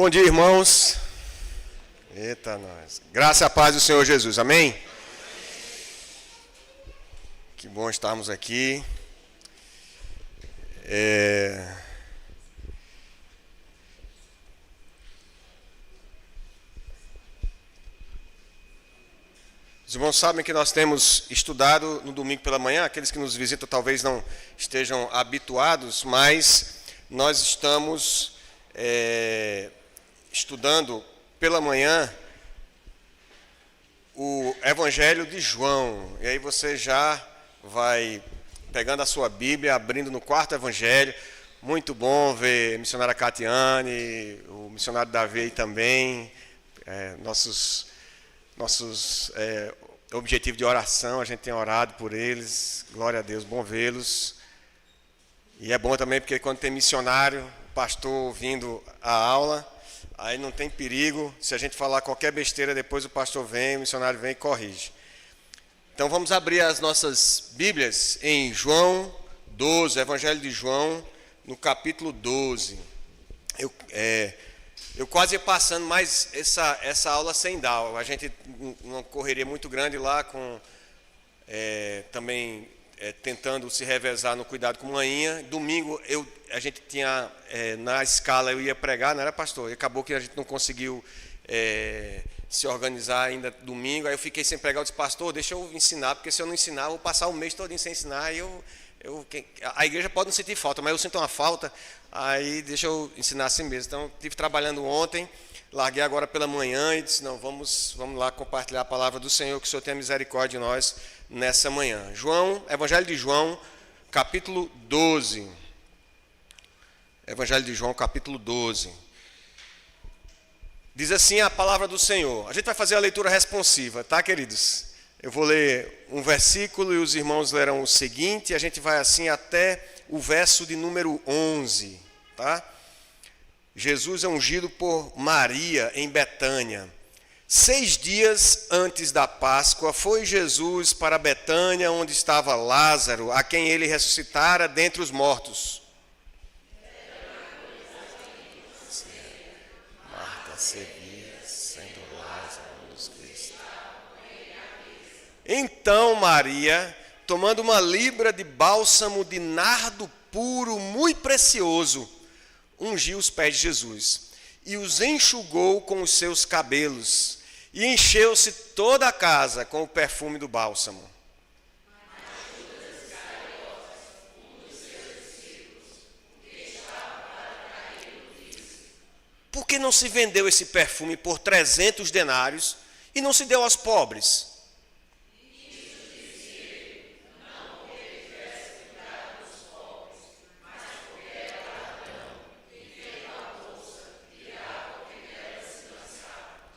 Bom dia, irmãos. Eita, nós. Graça e a paz do Senhor Jesus. Amém? Que bom estarmos aqui. Os irmãos sabem que nós temos estudado no domingo pela manhã. Aqueles que nos visitam talvez não estejam habituados, mas nós estamos estudando pela manhã o Evangelho de João. E aí você já vai pegando a sua Bíblia, abrindo no quarto Evangelho. Muito bom ver a missionária Catiane, o missionário Davi aí também, nossos objetivos de oração, a gente tem orado por eles. Glória a Deus, bom vê-los. E é bom também porque quando tem missionário, pastor ouvindo a aula, aí não tem perigo. Se a gente falar qualquer besteira, depois o pastor vem, o missionário vem e corrige. Então vamos abrir as nossas Bíblias em João 12, Evangelho de João, no capítulo 12. Eu quase ia passando mais essa aula sem dar. A gente uma correria muito grande lá, com também tentando se revezar no cuidado com manhinha. Domingo a gente tinha, na escala eu ia pregar, não era pastor? E acabou que a gente não conseguiu se organizar ainda domingo. Aí eu fiquei sem pregar, eu disse, pastor, deixa eu ensinar, porque se eu não ensinar, eu vou passar o mês todo sem ensinar. E a igreja pode não sentir falta, mas eu sinto uma falta, aí deixa eu ensinar assim mesmo. Então, estive trabalhando ontem, larguei agora pela manhã e disse, não, vamos lá compartilhar a palavra do Senhor, que o Senhor tenha misericórdia de nós nessa manhã. Evangelho de João, capítulo 12. Evangelho de João, capítulo 12. Diz assim a palavra do Senhor. A gente vai fazer a leitura responsiva, tá, queridos? Eu vou ler um versículo e os irmãos lerão o seguinte, e a gente vai assim até o verso de número 11, tá? Jesus é ungido por Maria em Betânia. 6 dias antes da Páscoa, foi Jesus para Betânia, onde estava Lázaro, a quem ele ressuscitara dentre os mortos. Marta servia, sendo Lázaro nos Cristo. Então Maria, tomando uma libra de bálsamo de nardo puro, muito precioso, ungiu os pés de Jesus e os enxugou com os seus cabelos, e encheu-se toda a casa com o perfume do bálsamo. Por que não se vendeu esse perfume por 300 denários e não se deu aos pobres?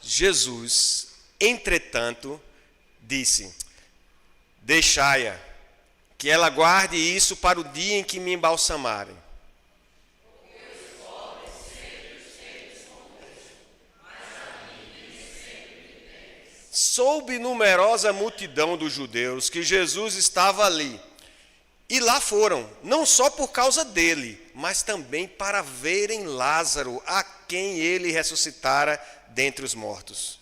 Jesus, entretanto, disse, deixai-a, que ela guarde isso para o dia em que me embalsamarem. Soube numerosa multidão dos judeus que Jesus estava ali, e lá foram, não só por causa dele, mas também para verem Lázaro, a quem ele ressuscitara dentre os mortos.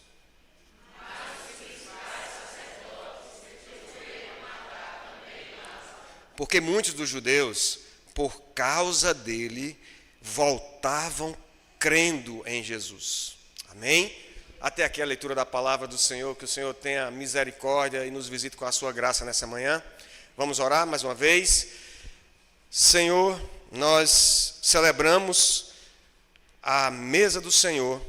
Porque muitos dos judeus, por causa dele, voltavam crendo em Jesus. Amém? Até aqui a leitura da palavra do Senhor, que o Senhor tenha misericórdia e nos visite com a sua graça nessa manhã. Vamos orar mais uma vez. Senhor, nós celebramos a mesa do Senhor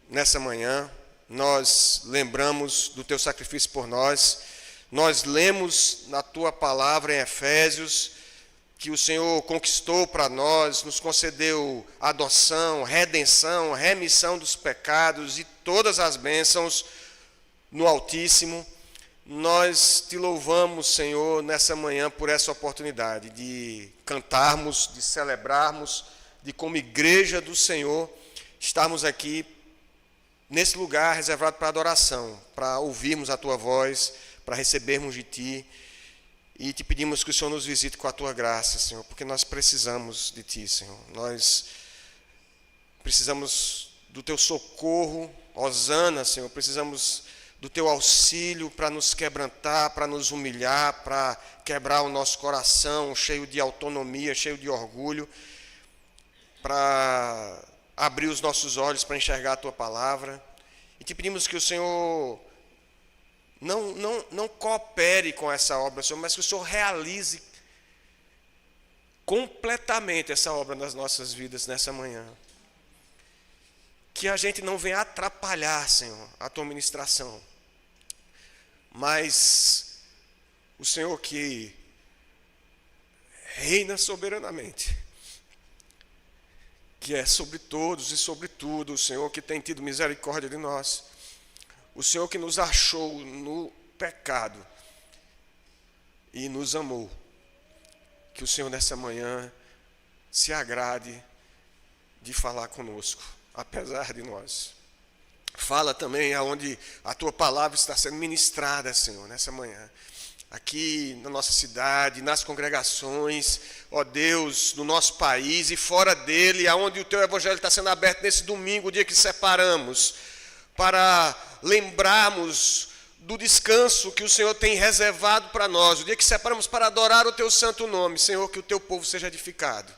nessa manhã. Nós lembramos do teu sacrifício por nós. Nós lemos na tua palavra em Efésios que o Senhor conquistou para nós, nos concedeu adoção, redenção, remissão dos pecados e todas as bênçãos no Altíssimo. Nós te louvamos, Senhor, nessa manhã por essa oportunidade de cantarmos, de celebrarmos, de como igreja do Senhor estarmos aqui nesse lugar reservado para adoração, para ouvirmos a tua voz, para recebermos de ti. E te pedimos que o Senhor nos visite com a tua graça, Senhor, porque nós precisamos de ti, Senhor. Nós precisamos do teu socorro. Hosana, Senhor, precisamos do teu auxílio para nos quebrantar, para nos humilhar, para quebrar o nosso coração cheio de autonomia, cheio de orgulho, para abrir os nossos olhos para enxergar a tua palavra. E te pedimos que o Senhor não coopere com essa obra, Senhor, mas que o Senhor realize completamente essa obra nas nossas vidas nessa manhã. Que a gente não venha atrapalhar, Senhor, a tua ministração. Mas o Senhor que reina soberanamente, que é sobre todos e sobre tudo, o Senhor que tem tido misericórdia de nós, o Senhor que nos achou no pecado e nos amou, que o Senhor nessa manhã se agrade de falar conosco, apesar de nós. Fala também aonde a tua palavra está sendo ministrada, Senhor, nessa manhã. Aqui na nossa cidade, nas congregações, ó Deus, no nosso país e fora dele, aonde o teu evangelho está sendo aberto nesse domingo, o dia que separamos, para lembrarmos do descanso que o Senhor tem reservado para nós, o dia que separamos para adorar o teu santo nome. Senhor, que o teu povo seja edificado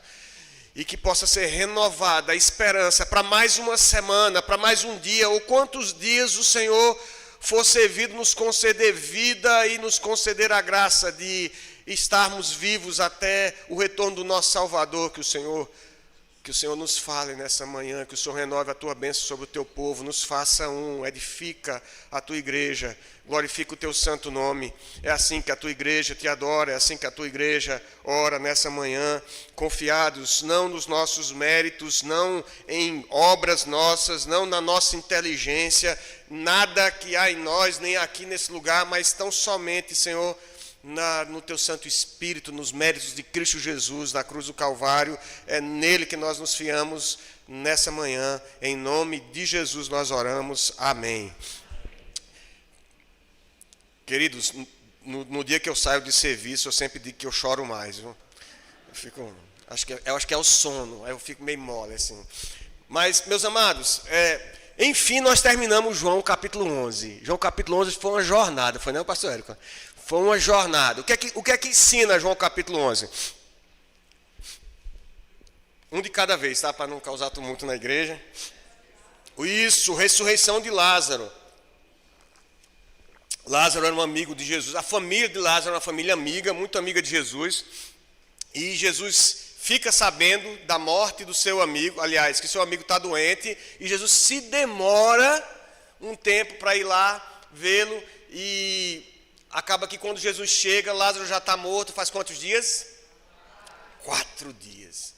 e que possa ser renovada a esperança para mais uma semana, para mais um dia, ou quantos dias o Senhor for servido nos conceder vida e nos conceder a graça de estarmos vivos até o retorno do nosso Salvador. Que o Senhor nos fale nessa manhã, que o Senhor renove a tua bênção sobre o teu povo, nos faça edifica a tua igreja, glorifica o teu santo nome. É assim que a tua igreja te adora, é assim que a tua igreja ora nessa manhã, confiados não nos nossos méritos, não em obras nossas, não na nossa inteligência, nada que há em nós, nem aqui nesse lugar, mas tão somente, Senhor, no teu Santo Espírito, nos méritos de Cristo Jesus, na cruz do Calvário. É nele que nós nos fiamos nessa manhã. Em nome de Jesus nós oramos. Amém. Queridos, no dia que eu saio de serviço, eu sempre digo que eu choro mais. Viu? Eu acho que é o sono, aí eu fico meio mole assim. Mas, meus amados, enfim, nós terminamos João capítulo 11. João capítulo 11 foi uma jornada, foi não, pastor Érico? Foi uma jornada. O que é que ensina João capítulo 11? Um de cada vez, tá? Para não causar tumulto na igreja. Isso, ressurreição de Lázaro. Lázaro era um amigo de Jesus. A família de Lázaro era uma família amiga, muito amiga de Jesus. E Jesus fica sabendo da morte do seu amigo, aliás, que seu amigo está doente. E Jesus se demora um tempo para ir lá vê-lo. E acaba que quando Jesus chega, Lázaro já está morto. Faz quantos dias? 4 dias.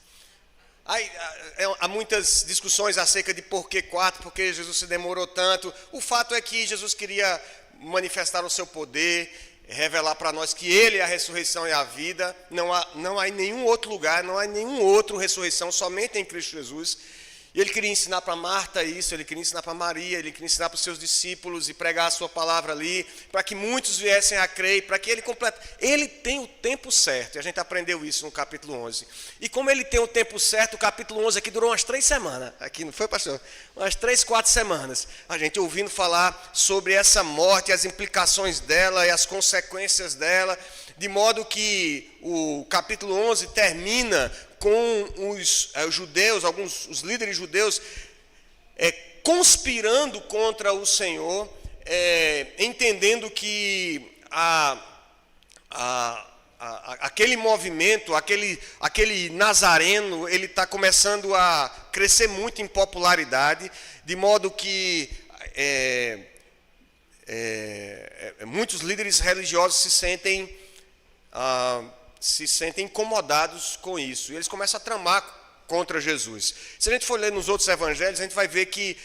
Há muitas discussões acerca de por que 4, por que Jesus se demorou tanto. O fato é que Jesus queria manifestar o seu poder, revelar para nós que Ele é a ressurreição e a vida. Não há em nenhum outro lugar, não há em nenhum outro ressurreição, somente em Cristo Jesus. E Ele queria ensinar para Marta isso, Ele queria ensinar para Maria, Ele queria ensinar para os seus discípulos e pregar a sua palavra ali, para que muitos viessem a crer, para que Ele complete. Ele tem o tempo certo, e a gente aprendeu isso no capítulo 11. E como Ele tem o tempo certo, o capítulo 11 aqui durou umas 3 semanas. Aqui, não foi, pastor? Umas 3, 4 semanas. A gente ouvindo falar sobre essa morte, as implicações dela e as consequências dela, de modo que o capítulo 11 termina com os judeus, os líderes judeus, conspirando contra o Senhor, entendendo que aquele movimento, aquele nazareno, ele está começando a crescer muito em popularidade, de modo que muitos líderes religiosos se sentem incomodados com isso. E eles começam a tramar contra Jesus. Se a gente for ler nos outros evangelhos, a gente vai ver que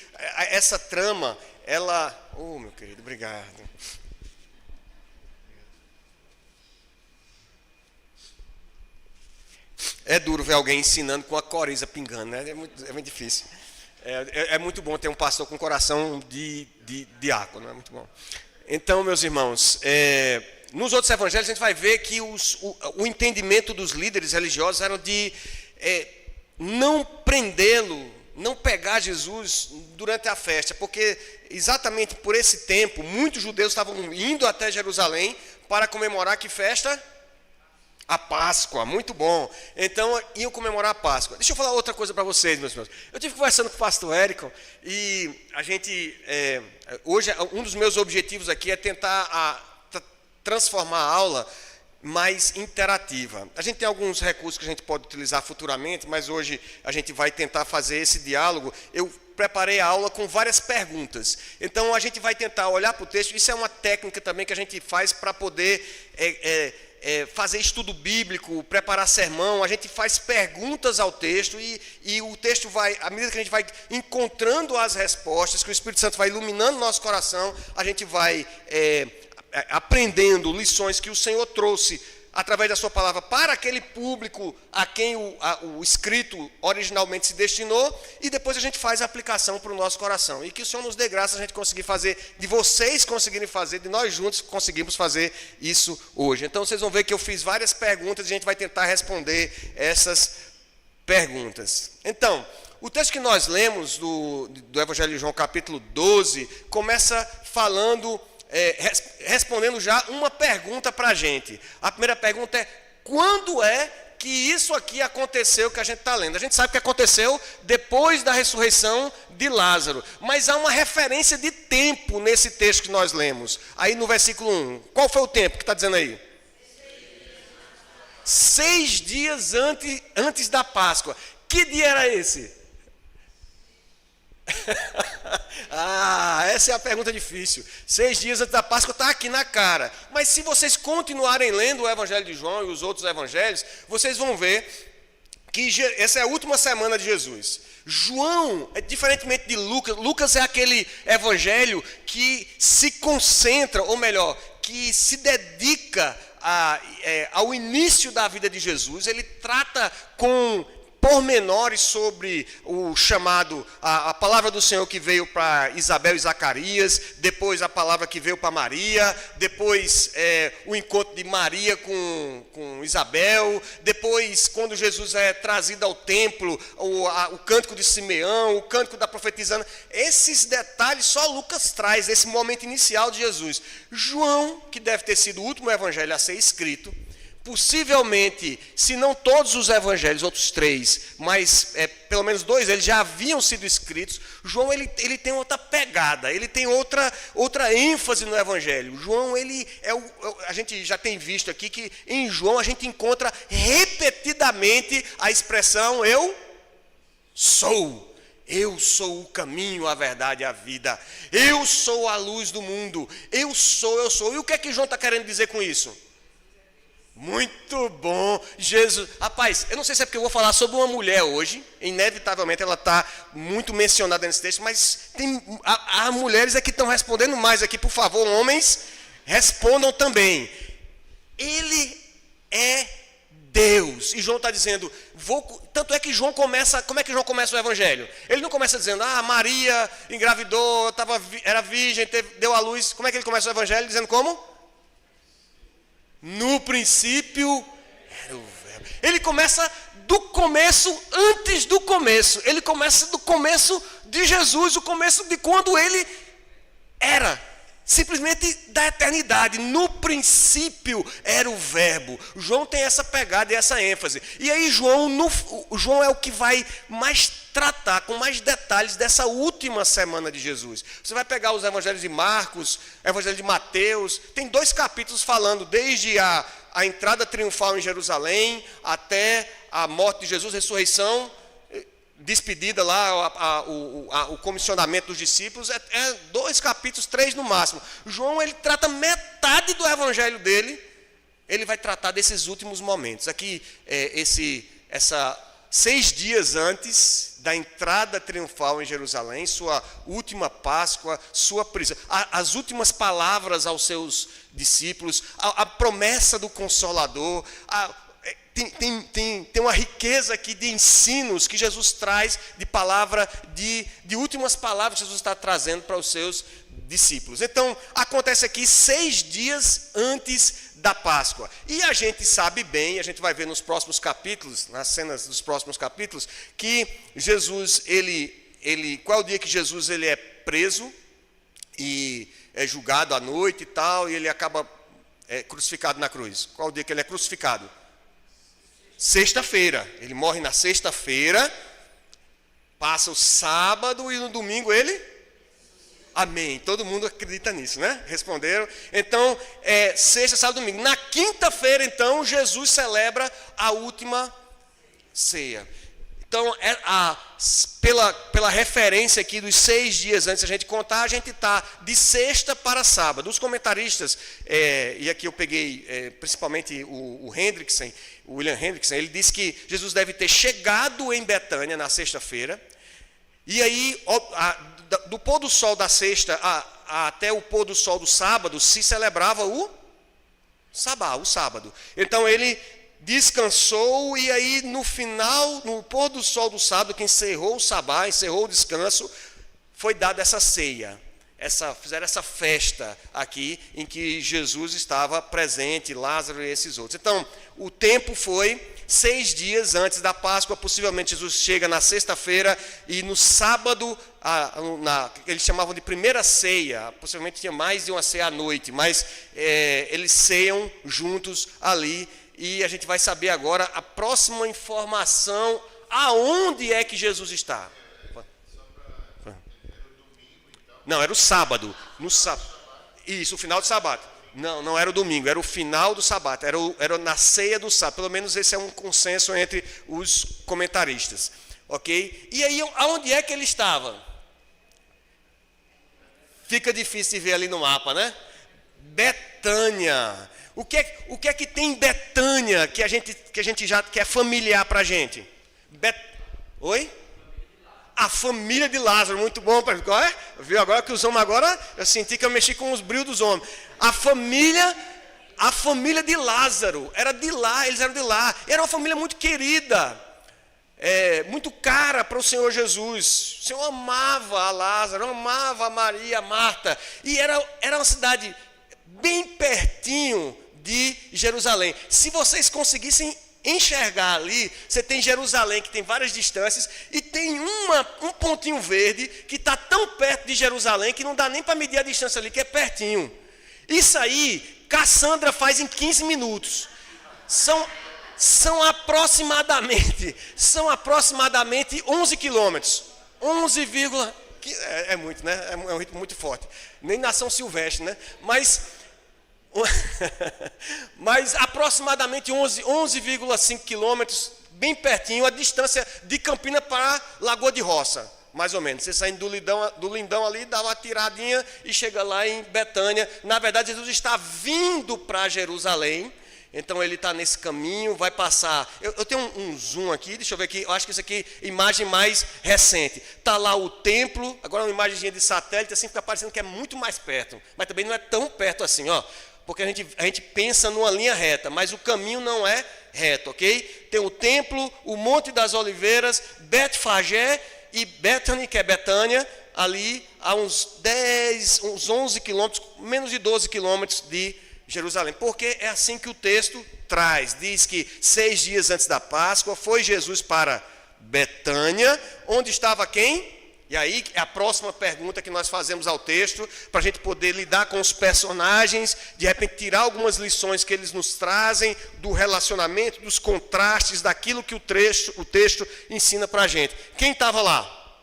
essa trama, ela... Oh, meu querido, obrigado. É duro ver alguém ensinando com a coriza pingando, né? É muito difícil. É muito bom ter um pastor com coração de diácono, é muito bom. Então, meus irmãos, nos outros evangelhos a gente vai ver que o entendimento dos líderes religiosos era de não prendê-lo não pegar Jesus durante a festa, porque exatamente por esse tempo, muitos judeus estavam indo até Jerusalém para comemorar que festa? A Páscoa, muito bom. Então, iam comemorar a Páscoa. Deixa eu falar outra coisa para vocês, meus irmãos. Eu estive conversando com o pastor Érico e a gente, hoje, um dos meus objetivos aqui é tentar transformar a aula mais interativa. A gente tem alguns recursos que a gente pode utilizar futuramente, mas hoje a gente vai tentar fazer esse diálogo. Eu preparei a aula com várias perguntas. Então, a gente vai tentar olhar para o texto. Isso é uma técnica também que a gente faz para poder fazer estudo bíblico, preparar sermão. A gente faz perguntas ao texto e o texto vai, à medida que a gente vai encontrando as respostas, que o Espírito Santo vai iluminando nosso coração, a gente vai aprendendo lições que o Senhor trouxe através da sua palavra para aquele público a quem o escrito originalmente se destinou, e depois a gente faz a aplicação para o nosso coração. E que o Senhor nos dê graça a gente conseguir fazer, de vocês conseguirem fazer, de nós juntos conseguimos fazer isso hoje. Então vocês vão ver que eu fiz várias perguntas e a gente vai tentar responder essas perguntas. Então, o texto que nós lemos do Evangelho de João, capítulo 12, começa falando, respondendo já uma pergunta para a gente. A primeira pergunta é: quando é que isso aqui aconteceu que a gente está lendo? A gente sabe que aconteceu depois da ressurreição de Lázaro, mas há uma referência de tempo nesse texto que nós lemos. Aí no versículo 1, qual foi o tempo que está dizendo aí? 6 dias antes da Páscoa. Que dia era esse? Essa é a pergunta difícil. 6 dias antes da Páscoa está aqui na cara. Mas se vocês continuarem lendo o Evangelho de João e os outros evangelhos, vocês vão ver que essa é a última semana de Jesus. João, diferentemente de Lucas, Lucas é aquele evangelho que se concentra, ou melhor, que se dedica ao início da vida de Jesus. Ele trata com pormenores sobre o chamado, a palavra do Senhor que veio para Isabel e Zacarias, depois a palavra que veio para Maria, depois o encontro de Maria com Isabel, depois quando Jesus é trazido ao templo, o cântico de Simeão, o cântico da profetizana. Esses detalhes só Lucas traz, esse momento inicial de Jesus. João, que deve ter sido o último evangelho a ser escrito, possivelmente, se não todos os evangelhos, outros 3, mas pelo menos 2 eles já haviam sido escritos. João ele tem outra pegada, ele tem outra ênfase no evangelho. João, a gente já tem visto aqui que em João a gente encontra repetidamente a expressão eu sou. Eu sou o caminho, a verdade e a vida. Eu sou a luz do mundo. Eu sou. E o que é que João está querendo dizer com isso? Muito bom, Jesus. Rapaz, eu não sei se é porque eu vou falar sobre uma mulher hoje, inevitavelmente ela está muito mencionada nesse texto, mas há mulheres aqui que estão respondendo mais aqui, por favor, homens, respondam também. Ele é Deus. E João está dizendo, tanto é que João começa, como é que João começa o evangelho? Ele não começa dizendo, Maria engravidou, era virgem, deu à luz. Como é que ele começa o evangelho? Dizendo como? No princípio era o verbo. Ele começa do começo, antes do começo. Ele começa do começo de Jesus, o começo de quando ele era. Simplesmente da eternidade. No princípio era o verbo. João tem essa pegada e essa ênfase. E aí João é o que vai mais tratar com mais detalhes dessa última semana de Jesus. Você vai pegar os evangelhos de Marcos, evangelho de Mateus, tem 2 capítulos falando desde a entrada triunfal em Jerusalém até a morte de Jesus, ressurreição, despedida lá, o comissionamento dos discípulos. 2 capítulos, 3 no máximo. João, ele trata metade do evangelho dele, ele vai tratar desses últimos momentos. Aqui, 6 dias antes da entrada triunfal em Jerusalém, sua última Páscoa, sua prisão, as últimas palavras aos seus discípulos, a promessa do Consolador, tem uma riqueza aqui de ensinos que Jesus traz de palavra, de últimas palavras que Jesus está trazendo para os seus discípulos. Então, acontece aqui 6 dias antes da Páscoa. E a gente sabe bem, a gente vai ver nos próximos capítulos, nas cenas dos próximos capítulos, que Jesus, qual é o dia que Jesus ele é preso e é julgado à noite e tal, e ele acaba crucificado na cruz? Qual é o dia que ele é crucificado? Sexta-feira. Ele morre na sexta-feira, passa o sábado e no domingo ele... Amém. Todo mundo acredita nisso, né? Responderam. Então, sexta, sábado, domingo. Na quinta-feira, então, Jesus celebra a última ceia. Então, pela referência aqui dos 6 dias antes da gente contar, a gente está de sexta para sábado. Os comentaristas, e aqui eu peguei principalmente o William Hendrickson, ele disse que Jesus deve ter chegado em Betânia na sexta-feira, e aí, do pôr do sol da sexta até o pôr do sol do sábado, se celebrava o sábado. Então ele descansou, e aí no final, no pôr do sol do sábado, que encerrou o sabá, encerrou o descanso, foi dada essa ceia. Fizeram essa festa aqui, em que Jesus estava presente, Lázaro e esses outros. Então, o tempo foi 6 dias antes da Páscoa. Possivelmente Jesus chega na sexta-feira, e no sábado, eles chamavam de primeira ceia, possivelmente tinha mais de uma ceia à noite, mas eles ceiam juntos ali, e a gente vai saber agora a próxima informação, aonde é que Jesus está. Não, era o sábado. Isso, o final do sábado. Não era o domingo, era o final do sábado. Era na ceia do sábado. Pelo menos esse é um consenso entre os comentaristas. Ok? E aí, aonde é que ele estava? Fica difícil de ver ali no mapa, né? Betânia. O que é que tem em Betânia que a gente já que é familiar para a gente? Oi? A família de Lázaro, muito bom. Viu agora que os homens eu senti que eu mexi com os brilhos dos homens. A família de Lázaro, era de lá, eles eram de lá. Era uma família muito querida, muito cara para o Senhor Jesus. O Senhor amava a Lázaro, amava a Maria, a Marta. E era uma cidade bem pertinho de Jerusalém. Se vocês conseguissem enxergar ali, você tem Jerusalém, que tem várias distâncias, e tem um pontinho verde que está tão perto de Jerusalém que não dá nem para medir a distância ali, que é pertinho. Isso aí, Cassandra faz em 15 minutos. São aproximadamente 11 quilômetros. 11, é muito, né? É um ritmo muito forte. Nem na São Silvestre, né? Mas aproximadamente 11,5 quilômetros, bem pertinho, a distância de Campina para Lagoa de Roça, mais ou menos. Você saindo do Lindão ali, dá uma tiradinha e chega lá em Betânia. Na verdade, Jesus está vindo para Jerusalém, então ele está nesse caminho, vai passar. Eu tenho um zoom aqui, deixa eu ver aqui, eu acho que isso aqui é imagem mais recente. Está lá o templo, agora uma imagenzinha de satélite, assim fica parecendo que é muito mais perto, mas também não é tão perto assim, ó. Porque a gente pensa numa linha reta, mas o caminho não é reto, ok? Tem o templo, o Monte das Oliveiras, Betfagé e Bethany, que é Betânia, ali a uns 11 quilômetros, menos de 12 quilômetros de Jerusalém. Porque é assim que o texto traz. Diz que 6 dias antes da Páscoa, foi Jesus para Betânia, onde estava quem? E aí é a próxima pergunta que nós fazemos ao texto, para a gente poder lidar com os personagens, de repente tirar algumas lições que eles nos trazem do relacionamento, dos contrastes, daquilo que o texto ensina para a gente. Quem estava lá?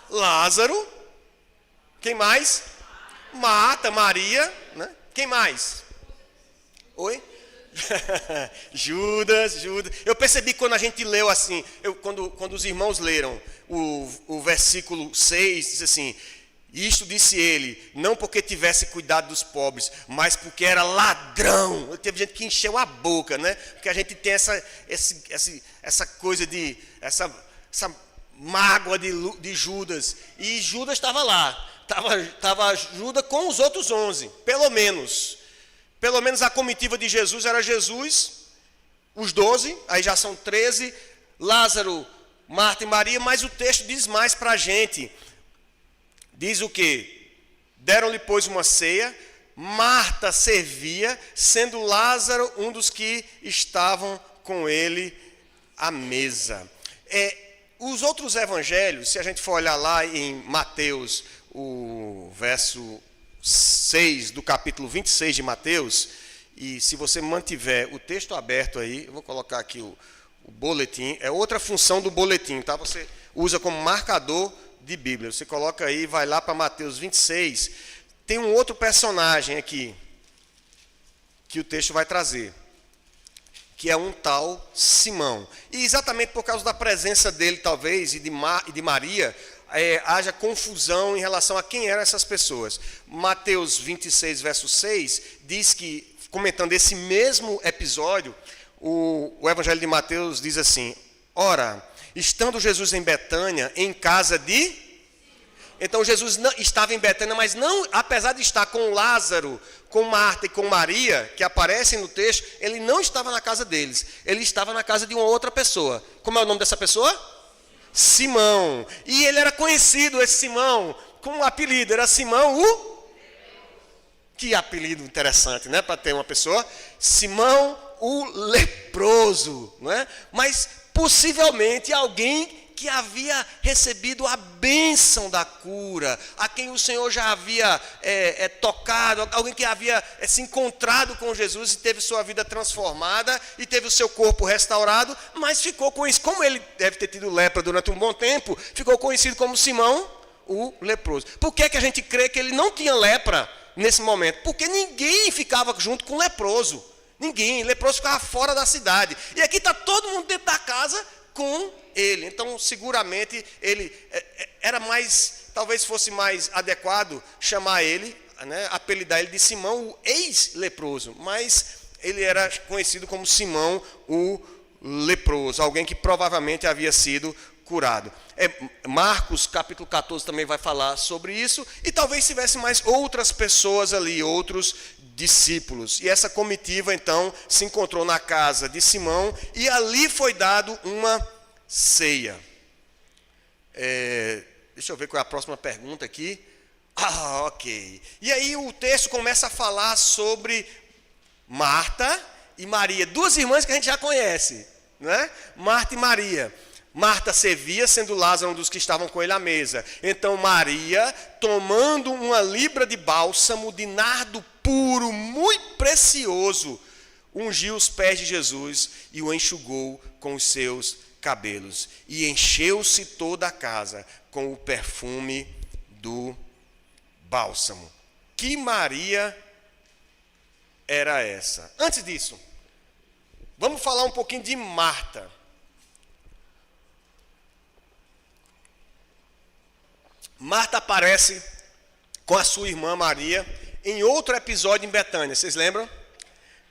Lázaro. Quem mais? Marta, Maria, né? Quem mais? Oi? Judas. Eu percebi quando a gente leu assim, quando os irmãos leram o versículo 6, diz assim: isto disse ele, não porque tivesse cuidado dos pobres, mas porque era ladrão. Teve gente que encheu a boca, né? Porque a gente tem essa coisa essa mágoa de Judas. E Judas estava lá, estava Judas com os outros 11, pelo menos. Pelo menos a comitiva de Jesus era Jesus, os 12, aí já são 13, Lázaro, Marta e Maria, mas o texto diz mais para a gente. Diz o quê? Deram-lhe, pois, uma ceia, Marta servia, sendo Lázaro um dos que estavam com ele à mesa. Os outros evangelhos, se a gente for olhar lá em Mateus, o verso 6 do capítulo 26 de Mateus, e se você mantiver o texto aberto aí, eu vou colocar aqui o boletim, é outra função do boletim, tá? Você usa como marcador de Bíblia. Você coloca aí, vai lá para Mateus 26, tem um outro personagem aqui, que o texto vai trazer, que é um tal Simão. E exatamente por causa da presença dele, talvez, e de Maria, haja confusão em relação a quem eram essas pessoas. Mateus 26, verso 6, diz que, comentando esse mesmo episódio, o Evangelho de Mateus diz assim: ora, estando Jesus em Betânia, em casa de... Então Jesus estava em Betânia, mas não, apesar de estar com Lázaro, com Marta e com Maria, que aparecem no texto, ele não estava na casa deles, ele estava na casa de uma outra pessoa. Como é o nome dessa pessoa? Simão. E ele era conhecido, esse Simão, com um apelido, era Simão o... Que apelido interessante, né, para ter uma pessoa. Simão o leproso, não é? Mas possivelmente alguém que havia recebido a bênção da cura, a quem o Senhor já havia tocado, alguém que havia se encontrado com Jesus e teve sua vida transformada e teve o seu corpo restaurado, mas ficou conhecido, como ele deve ter tido lepra durante um bom tempo, ficou conhecido como Simão o leproso. Por que a gente crê que ele não tinha lepra nesse momento? Porque ninguém ficava junto com leproso. Ninguém, leproso ficava fora da cidade. E aqui está todo mundo dentro da casa com ele. Então, seguramente, ele era mais, talvez fosse mais adequado chamar ele, né, apelidar ele de Simão, o ex-leproso. Mas ele era conhecido como Simão o leproso, alguém que provavelmente havia sido curado. Marcos, capítulo 14, também vai falar sobre isso, e talvez tivesse mais outras pessoas ali, outros discípulos. E essa comitiva, então, se encontrou na casa de Simão, e ali foi dado uma ceia. Deixa eu ver qual é a próxima pergunta aqui. Ok. E aí o texto começa a falar sobre Marta e Maria, duas irmãs que a gente já conhece, né? Marta e Maria. Marta servia, sendo Lázaro um dos que estavam com ele à mesa. Então Maria, tomando uma libra de bálsamo de nardo puro, muito precioso, ungiu os pés de Jesus e o enxugou com os seus cabelos. E encheu-se toda a casa com o perfume do bálsamo. Que Maria era essa? Antes disso, vamos falar um pouquinho de Marta. Marta aparece com a sua irmã Maria em outro episódio em Betânia, vocês lembram?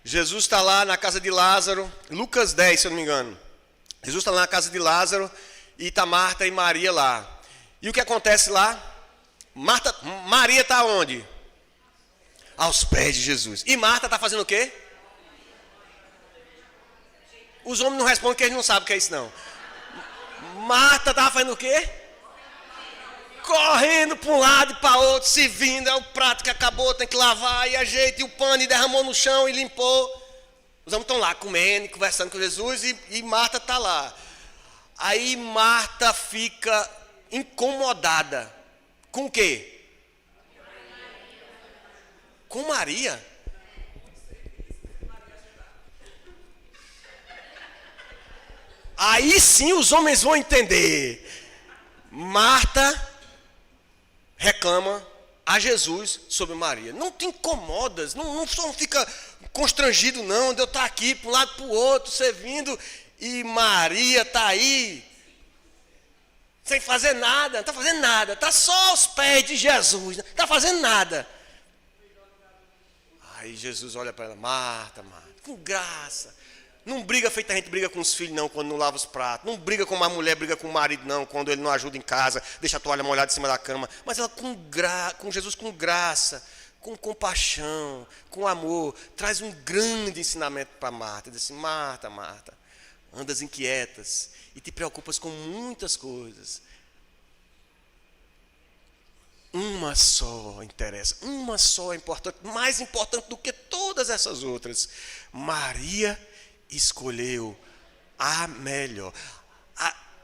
Jesus está lá na casa de Lázaro, Lucas 10, se eu não me engano. Jesus está lá na casa de Lázaro e está Marta e Maria lá. E o que acontece lá? Maria está onde? Aos pés de Jesus. E Marta está fazendo o quê? Os homens não respondem porque eles não sabem o que é isso não. Marta estava fazendo o quê? Correndo para um lado e para outro, se vindo, é o prato que acabou, tem que lavar, e ajeita, e o pano, e derramou no chão, e limpou. Os homens estão lá comendo, conversando com Jesus, e Marta está lá. Aí Marta fica incomodada. Com o quê? Com Maria. Aí sim os homens vão entender. Marta reclama a Jesus sobre Maria. Não te incomodas, não fica constrangido não, de eu estar aqui para um lado para o outro, servindo, e Maria está aí, sem fazer nada, não está fazendo nada, está só aos pés de Jesus, não está fazendo nada. Aí Jesus olha para ela: Marta, com graça. Não briga feito a gente briga com os filhos não, quando não lava os pratos. Não briga como a mulher briga com o marido não, quando ele não ajuda em casa, deixa a toalha molhada em cima da cama. Mas ela com Jesus com graça. com compaixão, com amor, traz um grande ensinamento para Marta. Diz assim: Marta, Marta, andas inquietas e te preocupas com muitas coisas. Uma só interessa, uma só é importante, mais importante do que todas essas outras. Maria escolheu a melhor.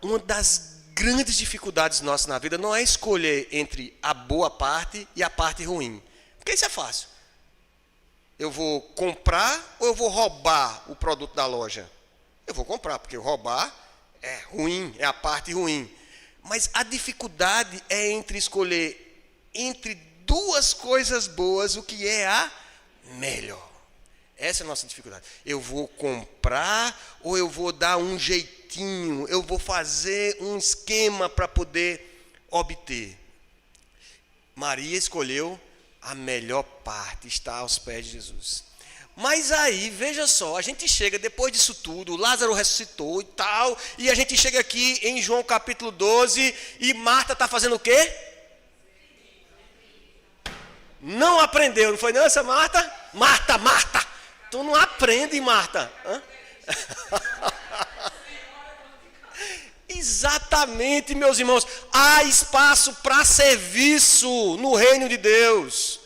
Uma das grandes dificuldades nossas na vida não é escolher entre a boa parte e a parte ruim. Porque isso é fácil. Eu vou comprar ou eu vou roubar o produto da loja? Eu vou comprar, porque roubar é ruim, é a parte ruim. Mas a dificuldade é entre escolher entre duas coisas boas o que é a melhor. Essa é a nossa dificuldade. Eu vou comprar ou eu vou dar um jeitinho, eu vou fazer um esquema para poder obter. Maria escolheu a melhor parte, está aos pés de Jesus. Mas aí, veja só, a gente chega depois disso tudo, Lázaro ressuscitou e tal, e a gente chega aqui em João capítulo 12, e Marta está fazendo o quê? Não aprendeu, não foi não essa Marta? Marta, Marta! Tu não aprende, Marta. Hã? Exatamente, meus irmãos. Há espaço para serviço no reino de Deus.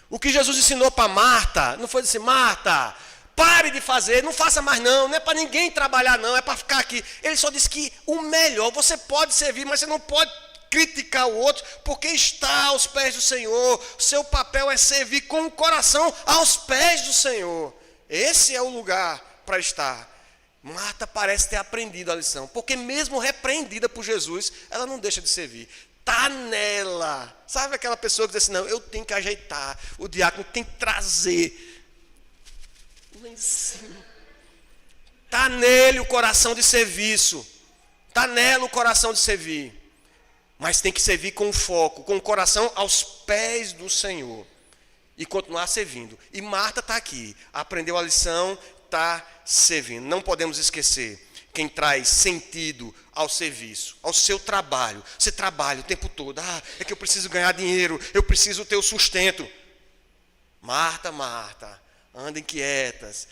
O que Jesus ensinou para Marta, não foi dizer: Marta, pare de fazer, não faça mais não é para ninguém trabalhar não, é para ficar aqui. Ele só disse que o melhor, você pode servir, mas você não pode criticar o outro, porque está aos pés do Senhor. Seu papel é servir com o coração aos pés do Senhor. Esse é o lugar para estar. Marta parece ter aprendido a lição, porque mesmo repreendida por Jesus, ela não deixa de servir. Está nela. Sabe aquela pessoa que diz assim: não, eu tenho que ajeitar, o diácono tem que trazer. Está nele o coração de serviço. Está nela o coração de servir. Mas tem que servir com foco, com o coração aos pés do Senhor. E continuar servindo. E Marta está aqui, aprendeu a lição, está servindo. Não podemos esquecer quem traz sentido ao serviço, ao seu trabalho. Você trabalha o tempo todo. É que eu preciso ganhar dinheiro, eu preciso ter o sustento. Marta, Marta, andem quietas.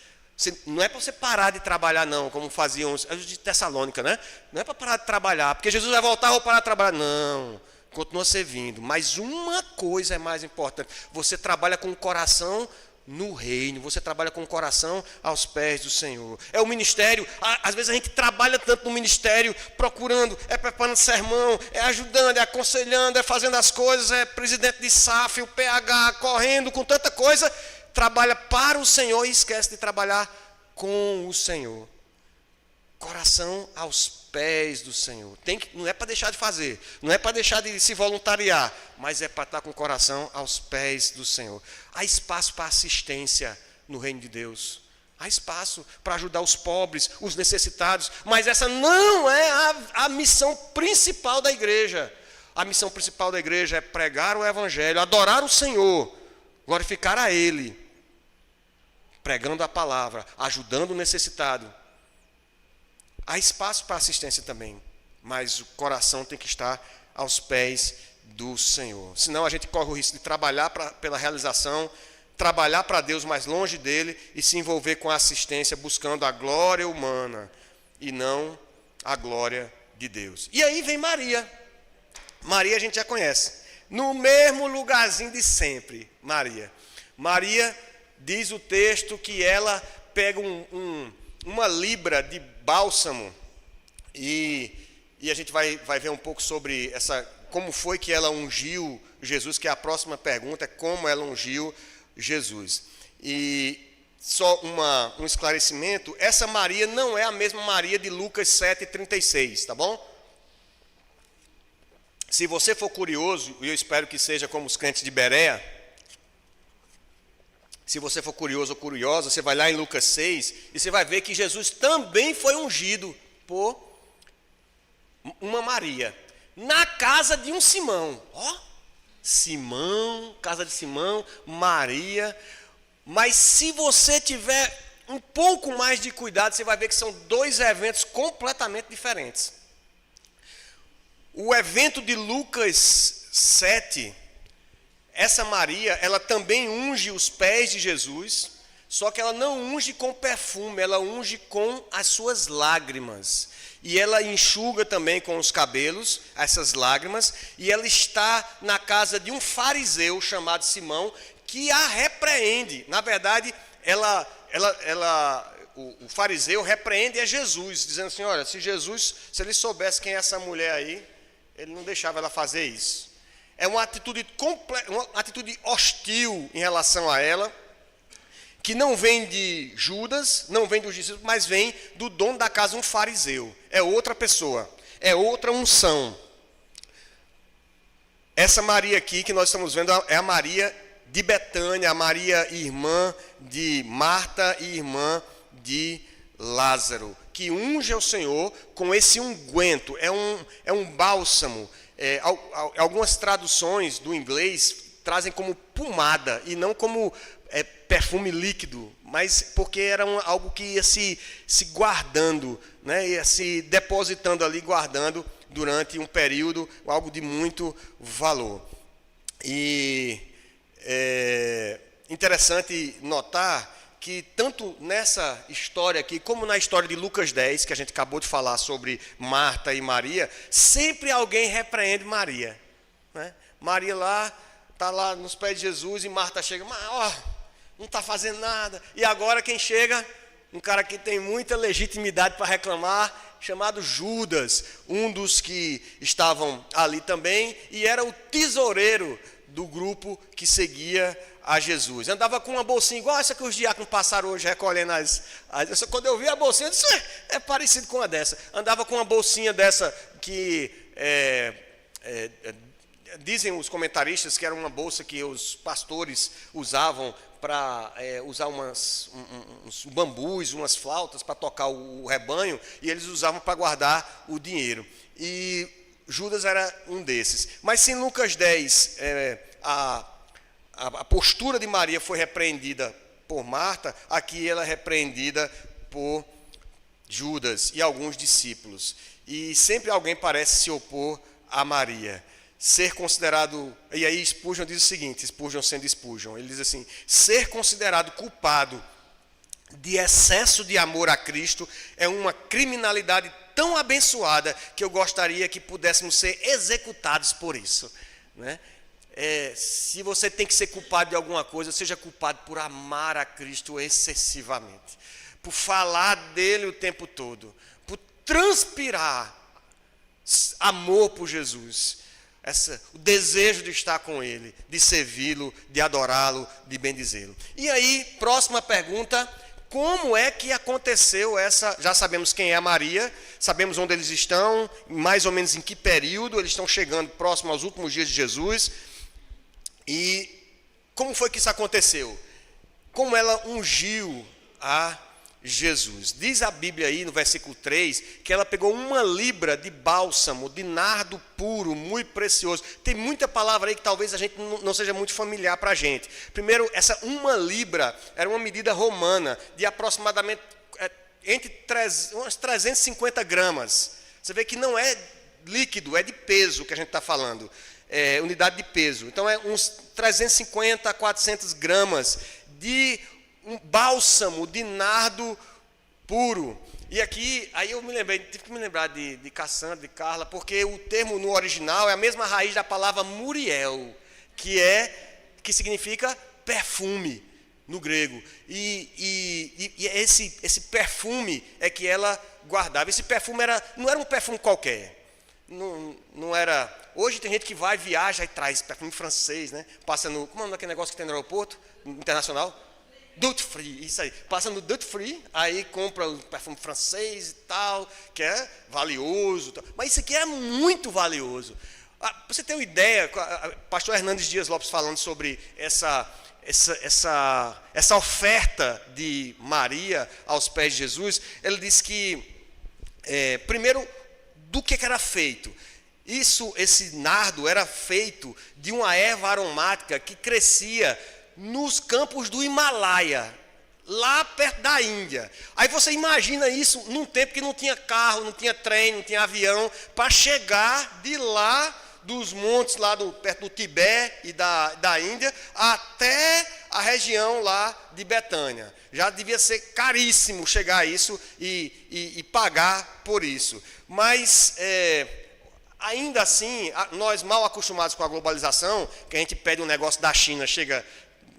Não é para você parar de trabalhar não, como faziam os de Tessalônica, né? Não é para parar de trabalhar, porque Jesus vai voltar, eu vou parar de trabalhar. Não, continua servindo. Mas uma coisa é mais importante: você trabalha com o coração no reino, você trabalha com o coração aos pés do Senhor. É o ministério. Às vezes a gente trabalha tanto no ministério, procurando, é preparando sermão, é ajudando, é aconselhando, é fazendo as coisas, é presidente de SAF, o PH, correndo com tanta coisa. Trabalha para o Senhor e esquece de trabalhar com o Senhor. Coração aos pés do Senhor. Não é para deixar de fazer, não é para deixar de se voluntariar, mas é para estar com o coração aos pés do Senhor. Há espaço para assistência no reino de Deus. Há espaço para ajudar os pobres, os necessitados, mas essa não é a missão principal da igreja. A missão principal da igreja é pregar o evangelho, adorar o Senhor, glorificar a Ele, pregando a palavra, ajudando o necessitado. Há espaço para assistência também, mas o coração tem que estar aos pés do Senhor. Senão a gente corre o risco de trabalhar pela realização, trabalhar para Deus mais longe dele e se envolver com a assistência buscando a glória humana e não a glória de Deus. E aí vem Maria. Maria a gente já conhece. No mesmo lugarzinho de sempre, Maria. Maria, diz o texto que ela pega uma libra de bálsamo e a gente vai ver um pouco sobre como foi que ela ungiu Jesus, que é a próxima pergunta, é como ela ungiu Jesus. E só um esclarecimento: essa Maria não é a mesma Maria de Lucas 7,36, tá bom? Se você for curioso, e eu espero que seja como os crentes de Bereia, se você for curioso ou curiosa, você vai lá em Lucas 6 e você vai ver que Jesus também foi ungido por uma Maria, na casa de um Simão. Simão, casa de Simão, Maria. Mas se você tiver um pouco mais de cuidado, você vai ver que são dois eventos completamente diferentes. O evento de Lucas 7 essa Maria, ela também unge os pés de Jesus, só que ela não unge com perfume, ela unge com as suas lágrimas. E ela enxuga também com os cabelos essas lágrimas, e ela está na casa de um fariseu chamado Simão, que a repreende. Na verdade, o fariseu repreende a Jesus, dizendo assim, olha, se ele soubesse quem é essa mulher aí, ele não deixava ela fazer isso. É uma atitude hostil em relação a ela, que não vem de Judas, não vem dos discípulos, mas vem do dono da casa, um fariseu. É outra pessoa, é outra unção. Essa Maria aqui que nós estamos vendo é a Maria de Betânia, a Maria irmã de Marta e irmã de Lázaro, que unge ao Senhor com esse unguento, é um bálsamo. Algumas traduções do inglês trazem como pomada e não como perfume líquido, mas porque era algo que ia se guardando, né? Ia se depositando ali, guardando durante um período, algo de muito valor. E é interessante notar que tanto nessa história aqui, como na história de Lucas 10, que a gente acabou de falar sobre Marta e Maria, sempre alguém repreende Maria, né? Maria está lá nos pés de Jesus e Marta chega, mas não está fazendo nada. E agora quem chega? Um cara que tem muita legitimidade para reclamar, chamado Judas, um dos que estavam ali também, e era o tesoureiro do grupo que seguia a Jesus. Andava com uma bolsinha igual essa que os diáconos passaram hoje recolhendo quando eu vi a bolsinha, eu disse, é parecido com uma dessa. Andava com uma bolsinha dessa que dizem os comentaristas que era uma bolsa que os pastores usavam para usar uns bambus, umas flautas para tocar o rebanho, e eles usavam para guardar o dinheiro. E Judas era um desses. Mas se em Lucas 10 a postura de Maria foi repreendida por Marta, aqui ela é repreendida por Judas e alguns discípulos. E sempre alguém parece se opor a Maria. Ser considerado, e aí Spurgeon diz o seguinte, Spurgeon sendo Spurgeon, ele diz assim, ser considerado culpado de excesso de amor a Cristo é uma criminalidade tão abençoada que eu gostaria que pudéssemos ser executados por isso, né? Se você tem que ser culpado de alguma coisa, seja culpado por amar a Cristo excessivamente, por falar dele o tempo todo, por transpirar amor por Jesus, o desejo de estar com ele, de servi-lo, de adorá-lo, de bendizê-lo. E aí, próxima pergunta, como é que aconteceu essa? Já sabemos quem é a Maria, sabemos onde eles estão, mais ou menos em que período, eles estão chegando próximo aos últimos dias de Jesus. E como foi que isso aconteceu? Como ela ungiu a Jesus. Diz a Bíblia aí no versículo 3 que ela pegou 1 libra de bálsamo, de nardo puro, muito precioso. Tem muita palavra aí que talvez a gente não seja muito familiar para a gente. Primeiro, essa 1 libra era uma medida romana de aproximadamente umas 350 gramas. Você vê que não é líquido, é de peso que a gente está falando. Unidade de peso. Então é uns 350 a 400 gramas de um bálsamo de nardo puro. E aqui, aí eu tive que me lembrar de Cassandra, de Carla, porque o termo no original é a mesma raiz da palavra muriel, que significa perfume no grego. E esse perfume é que ela guardava. Esse perfume não era um perfume qualquer. Não era. Hoje tem gente que viaja e traz perfume francês, né? Passa no. Como é aquele negócio que tem no aeroporto internacional? Duty Free, isso aí. Passa no Duty Free, aí compra o perfume francês e tal, que é valioso. Tal. Mas isso aqui é muito valioso. Para você ter uma ideia, pastor Hernandes Dias Lopes falando sobre essa oferta de Maria aos pés de Jesus, ele disse que, primeiro, do que era feito? Esse nardo era feito de uma erva aromática que crescia nos campos do Himalaia, lá perto da Índia. Aí você imagina isso num tempo que não tinha carro, não tinha trem, não tinha avião, para chegar de lá dos montes lá perto do Tibete e da Índia até a região lá de Betânia. Já devia ser caríssimo chegar a isso e pagar por isso. Mas ainda assim, nós mal acostumados com a globalização, que a gente pede um negócio da China, chega,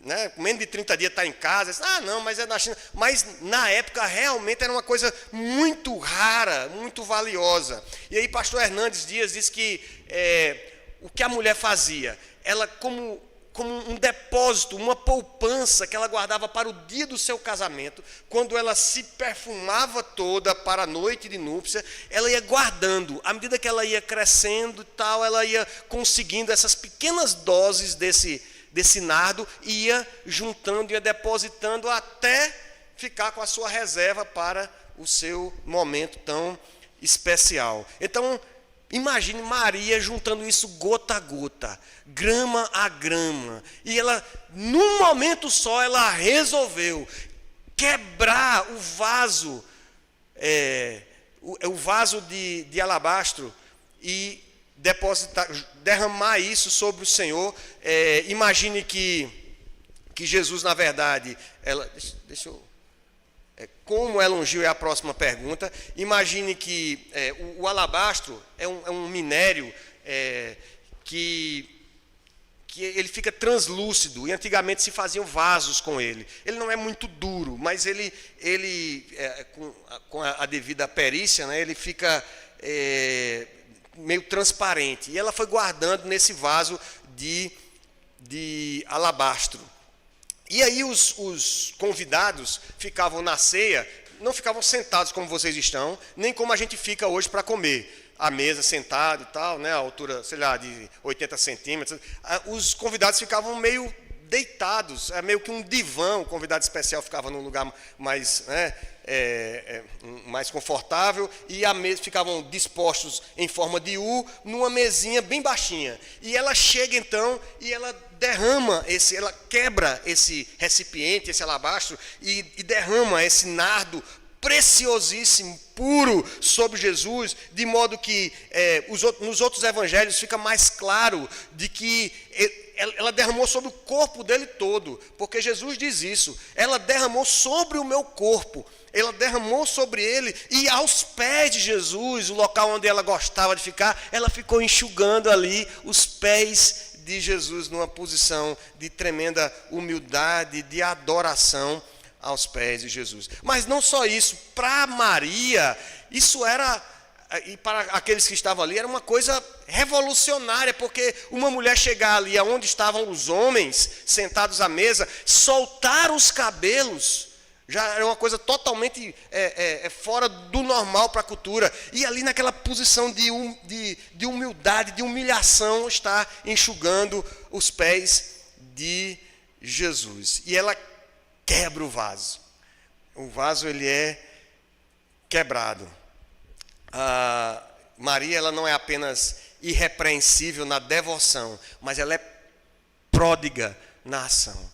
né, com menos de 30 dias está em casa, não, mas é da China. Mas na época realmente era uma coisa muito rara, muito valiosa. E aí pastor Hernandes Dias diz que o que a mulher fazia, ela como um depósito, uma poupança que ela guardava para o dia do seu casamento, quando ela se perfumava toda para a noite de núpcia, ela ia guardando. À medida que ela ia crescendo e tal, ela ia conseguindo essas pequenas doses desse nardo, ia juntando, ia depositando até ficar com a sua reserva para o seu momento tão especial. Então, imagine Maria juntando isso gota a gota, grama a grama. E ela, num momento só, ela resolveu quebrar o vaso, o vaso de alabastro e derramar isso sobre o Senhor. Imagine que Jesus, na verdade, como ela ungiu é a próxima pergunta. Imagine que o alabastro é um minério que ele fica translúcido, e antigamente se faziam vasos com ele. Ele não é muito duro, mas ele com a devida perícia, né, ele fica meio transparente. E ela foi guardando nesse vaso de alabastro. E aí os convidados ficavam na ceia, não ficavam sentados como vocês estão, nem como a gente fica hoje para comer. À mesa, sentado e tal, né, a altura, sei lá, de 80 centímetros. Os convidados ficavam meio deitados, meio que um divã. O convidado especial ficava num lugar mais, né, mais confortável, e a mesa ficavam dispostos em forma de U, numa mesinha bem baixinha. E ela chega então e ela derrama ela quebra esse recipiente, esse alabastro, e derrama esse nardo preciosíssimo, puro, sobre Jesus, de modo que nos outros evangelhos fica mais claro de que ela derramou sobre o corpo dele todo, porque Jesus diz isso: ela derramou sobre o meu corpo, ela derramou sobre ele, e aos pés de Jesus, o local onde ela gostava de ficar, ela ficou enxugando ali os pés de Jesus, numa posição de tremenda humildade, de adoração aos pés de Jesus. Mas não só isso, para Maria, isso era, e para aqueles que estavam ali, era uma coisa revolucionária, porque uma mulher chegar ali aonde estavam os homens sentados à mesa, soltar os cabelos, já era uma coisa totalmente fora do normal para a cultura. E ali naquela posição de humildade, de humilhação, está enxugando os pés de Jesus. E ela quebra o vaso. O vaso, ele é quebrado. Maria, ela não é apenas irrepreensível na devoção, mas ela é pródiga na ação.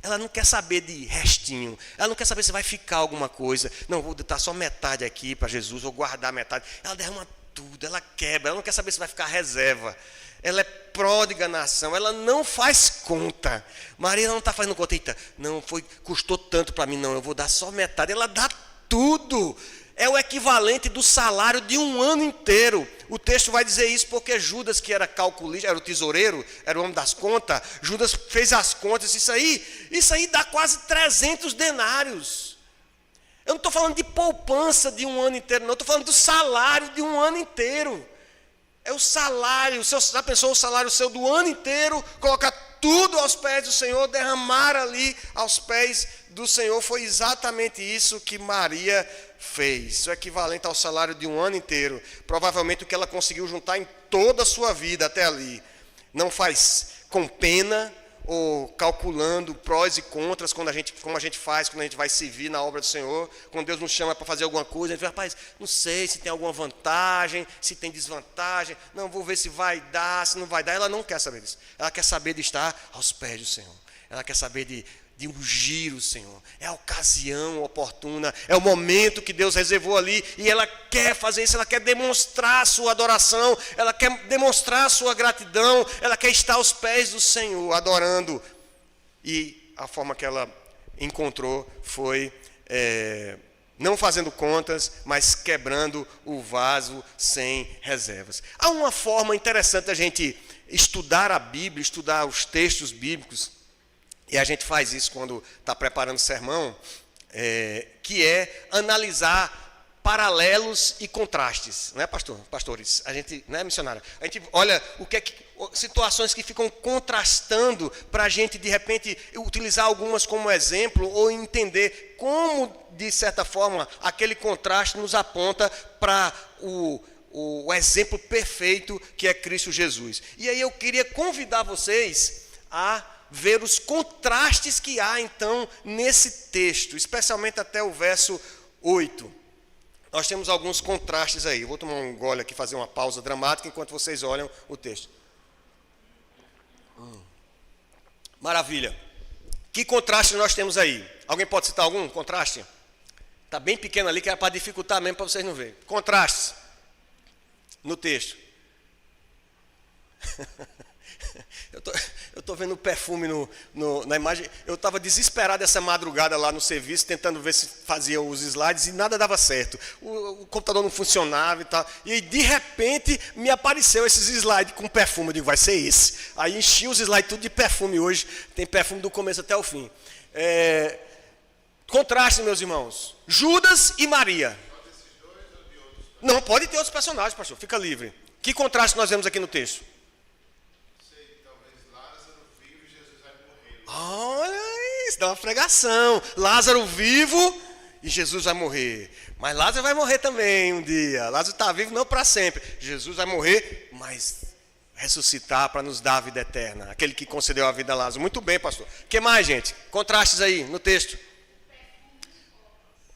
Ela não quer saber de restinho. Ela não quer saber se vai ficar alguma coisa. Não, vou botar só metade aqui para Jesus, vou guardar metade. Ela derrama tudo, ela quebra. Ela não quer saber se vai ficar reserva. Ela é pródiga na ação, ela não faz conta. Maria não está fazendo conta. Eita, não, custou tanto para mim, não, eu vou dar só metade. Ela dá tudo. É o equivalente do salário de um ano inteiro. O texto vai dizer isso porque Judas, que era calculista, era o tesoureiro, era o homem das contas, Judas fez as contas. Isso aí dá quase 300 denários. Eu não estou falando de poupança de um ano inteiro, não. Estou falando do salário de um ano inteiro. É o salário, já pensou o salário seu do ano inteiro, colocar tudo aos pés do Senhor, derramar ali aos pés do Senhor? Foi exatamente isso que Maria fez. Isso é equivalente ao salário de um ano inteiro. Provavelmente o que ela conseguiu juntar em toda a sua vida até ali. Não faz com pena ou calculando prós e contras, como a gente faz quando a gente vai servir na obra do Senhor. Quando Deus nos chama para fazer alguma coisa, a gente fala: rapaz, não sei se tem alguma vantagem, se tem desvantagem, não, vou ver se vai dar, se não vai dar. Ela não quer saber disso. Ela quer saber de estar aos pés do Senhor. Ela quer saber de de ungir o Senhor. É a ocasião oportuna, é o momento que Deus reservou ali, e ela quer fazer isso, ela quer demonstrar a sua adoração, ela quer demonstrar a sua gratidão, ela quer estar aos pés do Senhor, adorando. E a forma que ela encontrou foi não fazendo contas, mas quebrando o vaso sem reservas. Há uma forma interessante da gente estudar a Bíblia, estudar os textos bíblicos, e a gente faz isso quando está preparando o sermão, que é analisar paralelos e contrastes, não é, pastores? A gente, não é, missionária? A gente olha situações que ficam contrastando para a gente, de repente, utilizar algumas como exemplo ou entender como, de certa forma, aquele contraste nos aponta para o exemplo perfeito que é Cristo Jesus. E aí eu queria convidar vocês a ver os contrastes que há, então, nesse texto, especialmente até o verso 8. Nós temos alguns contrastes aí. Eu vou tomar um gole aqui, fazer uma pausa dramática, enquanto vocês olham o texto. Maravilha. Que contraste nós temos aí? Alguém pode citar algum contraste? Está bem pequeno ali, que era para dificultar mesmo, para vocês não verem. Contrastes no texto. Eu estou vendo o perfume na imagem. Eu estava desesperado essa madrugada lá no serviço, tentando ver se fazia os slides, e nada dava certo. O computador não funcionava e tal. E de repente me apareceu esses slides com perfume. Eu digo, vai ser esse. Aí enchi os slides tudo de perfume hoje. Tem perfume do começo até o fim. Contraste, meus irmãos. Judas e Maria. Não, pode ter outros personagens, pastor. Fica livre. Que contraste nós vemos aqui no texto? Olha isso, dá uma pregação. Lázaro vivo e Jesus vai morrer. Mas Lázaro vai morrer também um dia. Lázaro está vivo não para sempre. Jesus vai morrer, mas ressuscitar para nos dar a vida eterna. Aquele que concedeu a vida a Lázaro. Muito bem, pastor. O que mais, gente? Contrastes aí no texto.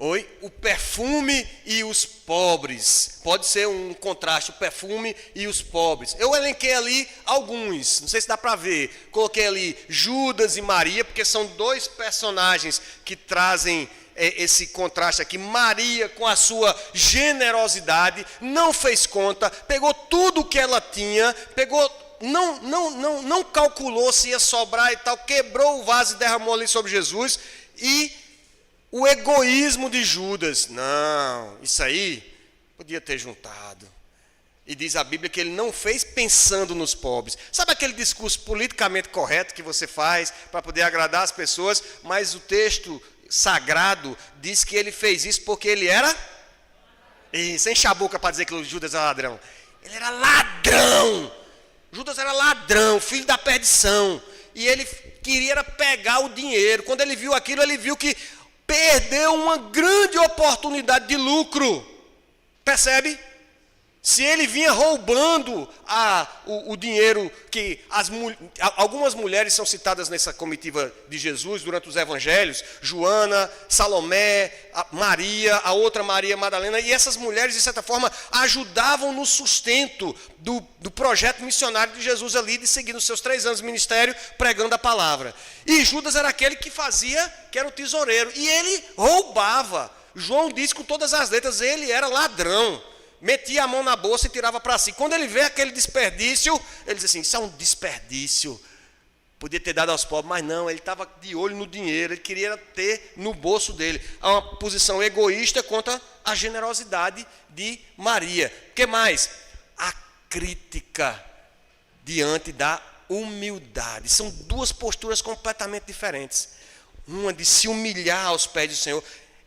Oi? O perfume e os pobres. Pode ser um contraste, o perfume e os pobres. Eu elenquei ali alguns, não sei se dá para ver. Coloquei ali Judas e Maria, porque são dois personagens que trazem esse contraste aqui. Maria, com a sua generosidade, não fez conta, pegou tudo o que ela tinha, não calculou se ia sobrar e tal, quebrou o vaso e derramou ali sobre Jesus. E o egoísmo de Judas, não, isso aí podia ter juntado. E diz a Bíblia que ele não fez pensando nos pobres. Sabe aquele discurso politicamente correto que você faz para poder agradar as pessoas, mas o texto sagrado diz que ele fez isso porque ele era... E sem encher a boca para dizer que o Judas era ladrão. Ele era ladrão. Judas era ladrão, filho da perdição. E ele queria era pegar o dinheiro. Quando ele viu aquilo, ele viu que perdeu uma grande oportunidade de lucro. Percebe? Se ele vinha roubando o dinheiro que algumas mulheres são citadas nessa comitiva de Jesus durante os evangelhos, Joana, Salomé, Maria, a outra Maria Madalena, e essas mulheres, de certa forma, ajudavam no sustento do projeto missionário de Jesus ali, de seguir nos seus 3 anos de ministério, pregando a palavra. E Judas era aquele que era o tesoureiro, e ele roubava. João diz com todas as letras, ele era ladrão. Metia a mão na bolsa e tirava para si. Quando ele vê aquele desperdício, ele diz assim, isso é um desperdício. Podia ter dado aos pobres, mas não, ele estava de olho no dinheiro, ele queria ter no bolso dele. Há uma posição egoísta contra a generosidade de Maria. O que mais? A crítica diante da humildade. São 2 posturas completamente diferentes. Uma de se humilhar aos pés do Senhor.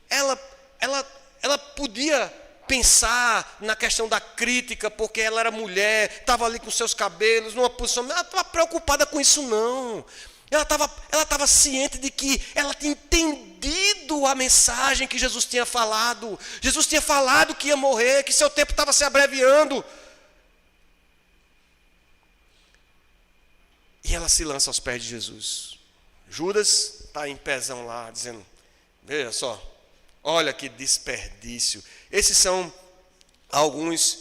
Ela podia pensar na questão da crítica, porque ela era mulher, estava ali com seus cabelos, numa posição... Ela estava preocupada com isso, não. Ela estava ciente de que ela tinha entendido a mensagem que Jesus tinha falado. Jesus tinha falado que ia morrer, que seu tempo estava se abreviando. E ela se lança aos pés de Jesus. Judas está em pezão lá, dizendo, veja só, olha que desperdício. Esses são alguns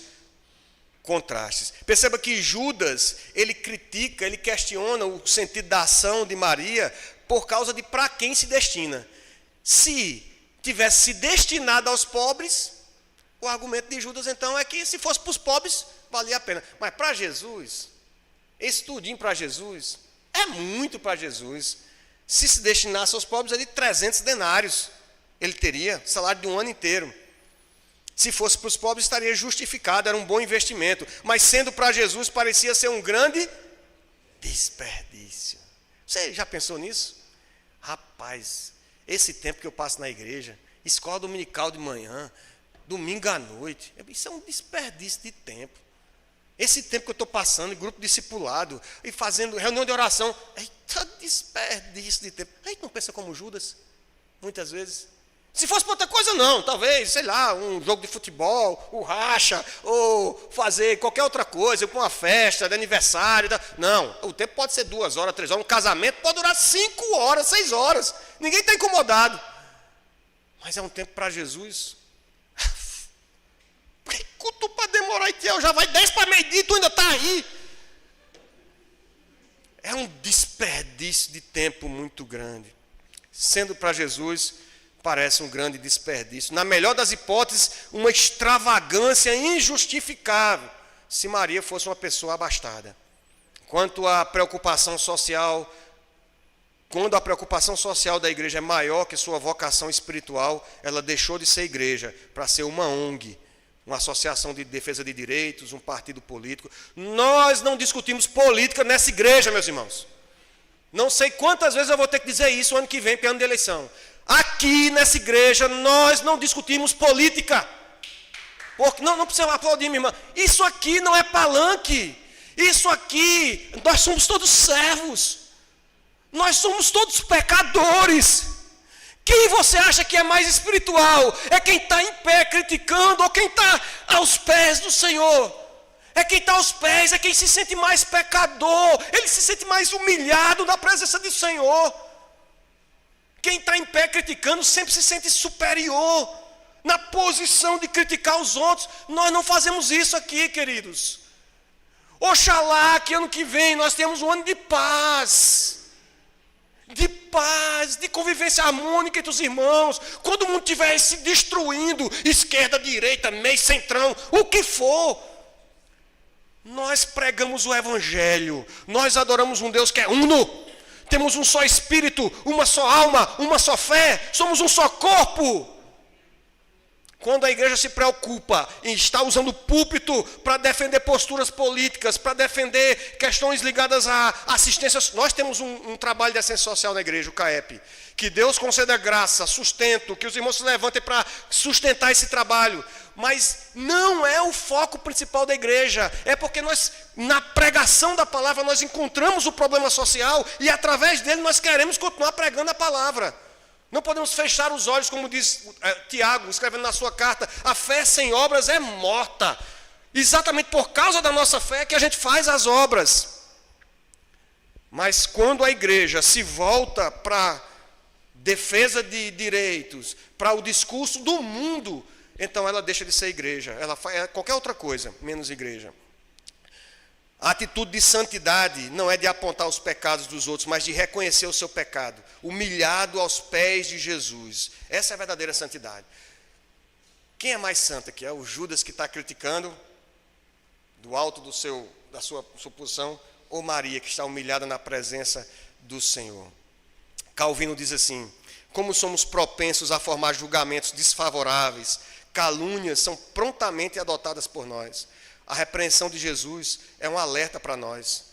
contrastes. Perceba que Judas, ele critica, ele questiona o sentido da ação de Maria, por causa de para quem se destina. Se tivesse se destinado aos pobres, o argumento de Judas então é que se fosse para os pobres, valia a pena. Mas para Jesus, esse tudinho para Jesus, é muito para Jesus. Se destinasse aos pobres, ele 300 denários. Ele teria salário de um ano inteiro. Se fosse para os pobres, estaria justificado, era um bom investimento. Mas sendo para Jesus, parecia ser um grande desperdício. Você já pensou nisso? Rapaz, esse tempo que eu passo na igreja, escola dominical de manhã, domingo à noite, isso é um desperdício de tempo. Esse tempo que eu estou passando em grupo discipulado e fazendo reunião de oração, eita, desperdício de tempo. A gente não pensa como Judas, muitas vezes. Se fosse para outra coisa, não. Talvez, sei lá, um jogo de futebol, o racha, ou fazer qualquer outra coisa, para uma festa de aniversário. Não, o tempo pode ser 2 horas, 3 horas. Um casamento pode durar 5 horas, 6 horas. Ninguém está incomodado. Mas é um tempo para Jesus. Que culto para demorar, e já vai 10 para meio-dia e tu ainda está aí. É um desperdício de tempo muito grande. Sendo para Jesus, parece um grande desperdício. Na melhor das hipóteses, uma extravagância injustificável, se Maria fosse uma pessoa abastada. Quando a preocupação social da igreja é maior que sua vocação espiritual, ela deixou de ser igreja para ser uma ONG, uma associação de defesa de direitos, um partido político. Nós não discutimos política nessa igreja, meus irmãos. Não sei quantas vezes eu vou ter que dizer isso ano que vem, para ano de eleição. Aqui nessa igreja nós não discutimos política. Porque, não precisa aplaudir, minha irmã. Isso aqui não é palanque. Isso aqui, nós somos todos servos. Nós somos todos pecadores. Quem você acha que é mais espiritual? É quem está em pé criticando ou quem está aos pés do Senhor? É quem está aos pés, é quem se sente mais pecador. Ele se sente mais humilhado na presença do Senhor. Quem está em pé criticando sempre se sente superior, na posição de criticar os outros. Nós não fazemos isso aqui, queridos. Oxalá que ano que vem nós temos um ano de paz, de convivência harmônica entre os irmãos. Quando o mundo estiver se destruindo, esquerda, direita, meio, centrão, o que for, nós pregamos o Evangelho, nós adoramos um Deus que é uno. Temos um só Espírito, uma só alma, uma só fé, somos um só corpo. Quando a igreja se preocupa em estar usando o púlpito para defender posturas políticas, para defender questões ligadas à assistência, nós temos um trabalho de assistência social na igreja, o CAEP. Que Deus conceda graça, sustento, que os irmãos se levantem para sustentar esse trabalho. Mas não é o foco principal da igreja. É porque nós, na pregação da palavra, nós encontramos o problema social e através dele nós queremos continuar pregando a palavra. Não podemos fechar os olhos, como diz Tiago, escrevendo na sua carta, a fé sem obras é morta. Exatamente por causa da nossa fé que a gente faz as obras. Mas quando a igreja se volta para defesa de direitos, para o discurso do mundo, então ela deixa de ser igreja. Ela faz qualquer outra coisa, menos igreja. A atitude de santidade não é de apontar os pecados dos outros, mas de reconhecer o seu pecado, humilhado aos pés de Jesus. Essa é a verdadeira santidade. Quem é mais santo aqui? É o Judas que está criticando do alto da sua posição, ou Maria que está humilhada na presença do Senhor? Calvino diz assim: como somos propensos a formar julgamentos desfavoráveis, calúnias são prontamente adotadas por nós. A repreensão de Jesus é um alerta para nós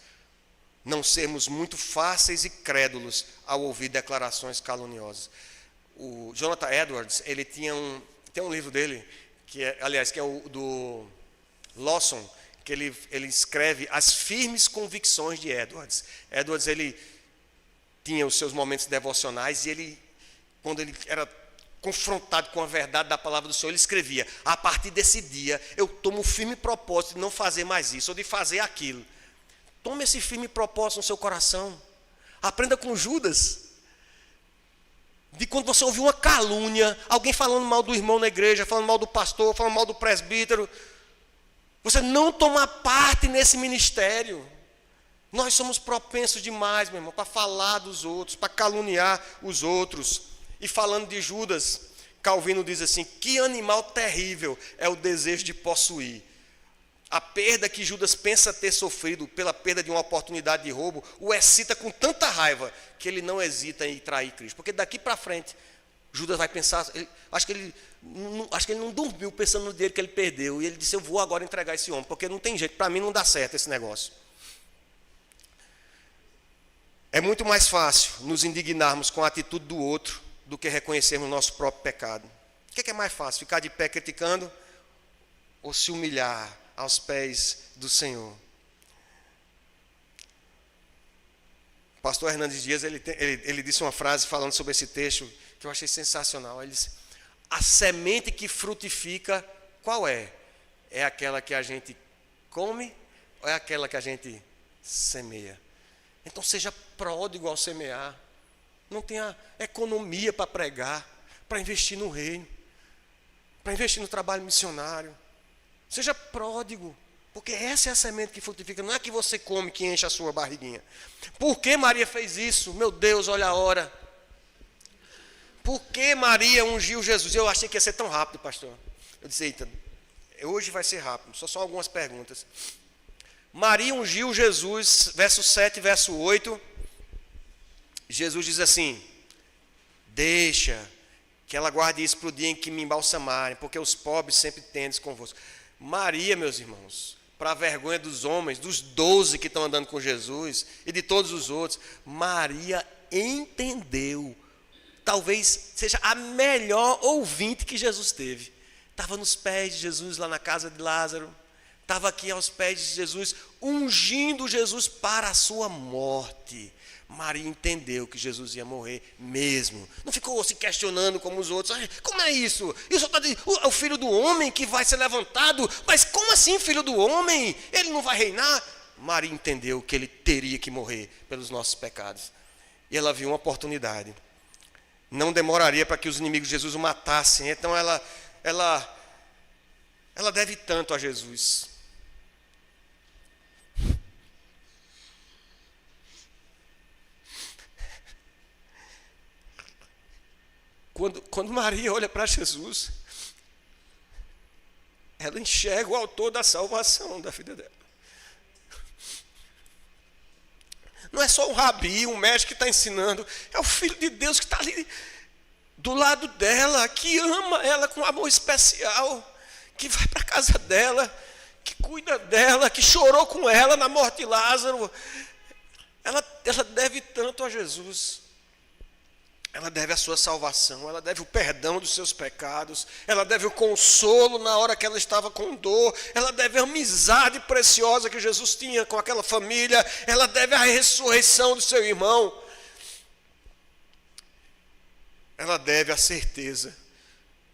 não sermos muito fáceis e crédulos ao ouvir declarações caluniosas. O Jonathan Edwards, ele tem um livro dele, que é o do Lawson, que ele escreve As Firmes Convicções de Edwards. Edwards, ele tinha os seus momentos devocionais e quando ele era confrontado com a verdade da palavra do Senhor, ele escrevia: a partir desse dia eu tomo o firme propósito de não fazer mais isso ou de fazer aquilo. Tome esse firme propósito no seu coração. Aprenda com Judas. De quando você ouvir uma calúnia, alguém falando mal do irmão na igreja, falando mal do pastor, falando mal do presbítero, você não tomar parte nesse ministério. Nós somos propensos demais, meu irmão, para falar dos outros, para caluniar os outros. E falando de Judas, Calvino diz assim: que animal terrível é o desejo de possuir. A perda que Judas pensa ter sofrido pela perda de uma oportunidade de roubo o excita com tanta raiva que ele não hesita em trair Cristo. Porque daqui para frente, Judas vai pensar, acho que ele não dormiu pensando no dinheiro que ele perdeu. E ele disse: eu vou agora entregar esse homem, porque não tem jeito, para mim não dá certo esse negócio. É muito mais fácil nos indignarmos com a atitude do outro do que reconhecermos o nosso próprio pecado. O que é mais fácil? Ficar de pé criticando ou se humilhar aos pés do Senhor? O pastor Hernandes Dias, ele disse uma frase falando sobre esse texto que eu achei sensacional. Ele disse: a semente que frutifica, qual é? É aquela que a gente come ou é aquela que a gente semeia? Então seja pródigo ao semear. Não tenha economia para pregar, para investir no reino, para investir no trabalho missionário. Seja pródigo, porque essa é a semente que frutifica. Não é que você come que enche a sua barriguinha. Por que Maria fez isso? Meu Deus, olha a hora. Por que Maria ungiu Jesus? Eu achei que ia ser tão rápido, pastor. Eu disse: eita, hoje vai ser rápido. Só algumas perguntas. Maria ungiu Jesus, verso 7 e verso 8. Jesus diz assim: deixa que ela guarde isso para o dia em que me embalsamarem, porque os pobres sempre tendes convosco. Maria, meus irmãos, para a vergonha dos homens, dos 12 que estão andando com Jesus e de todos os outros, Maria entendeu. Talvez seja a melhor ouvinte que Jesus teve. Estava nos pés de Jesus lá na casa de Lázaro. Estava aqui aos pés de Jesus, ungindo Jesus para a sua morte. Maria entendeu que Jesus ia morrer mesmo. Não ficou se questionando como os outros. Como é isso? Isso está dizendo, o filho do homem que vai ser levantado. Mas como assim, filho do homem? Ele não vai reinar? Maria entendeu que ele teria que morrer pelos nossos pecados. E ela viu uma oportunidade. Não demoraria para que os inimigos de Jesus o matassem. Então ela deve tanto a Jesus. Quando Maria olha para Jesus, ela enxerga o autor da salvação da vida dela. Não é só um rabi, um mestre que está ensinando, é o Filho de Deus que está ali do lado dela, que ama ela com amor especial, que vai para a casa dela, que cuida dela, que chorou com ela na morte de Lázaro. Ela deve tanto a Jesus. Ela deve a sua salvação, ela deve o perdão dos seus pecados, ela deve o consolo na hora que ela estava com dor, ela deve a amizade preciosa que Jesus tinha com aquela família, ela deve a ressurreição do seu irmão, ela deve a certeza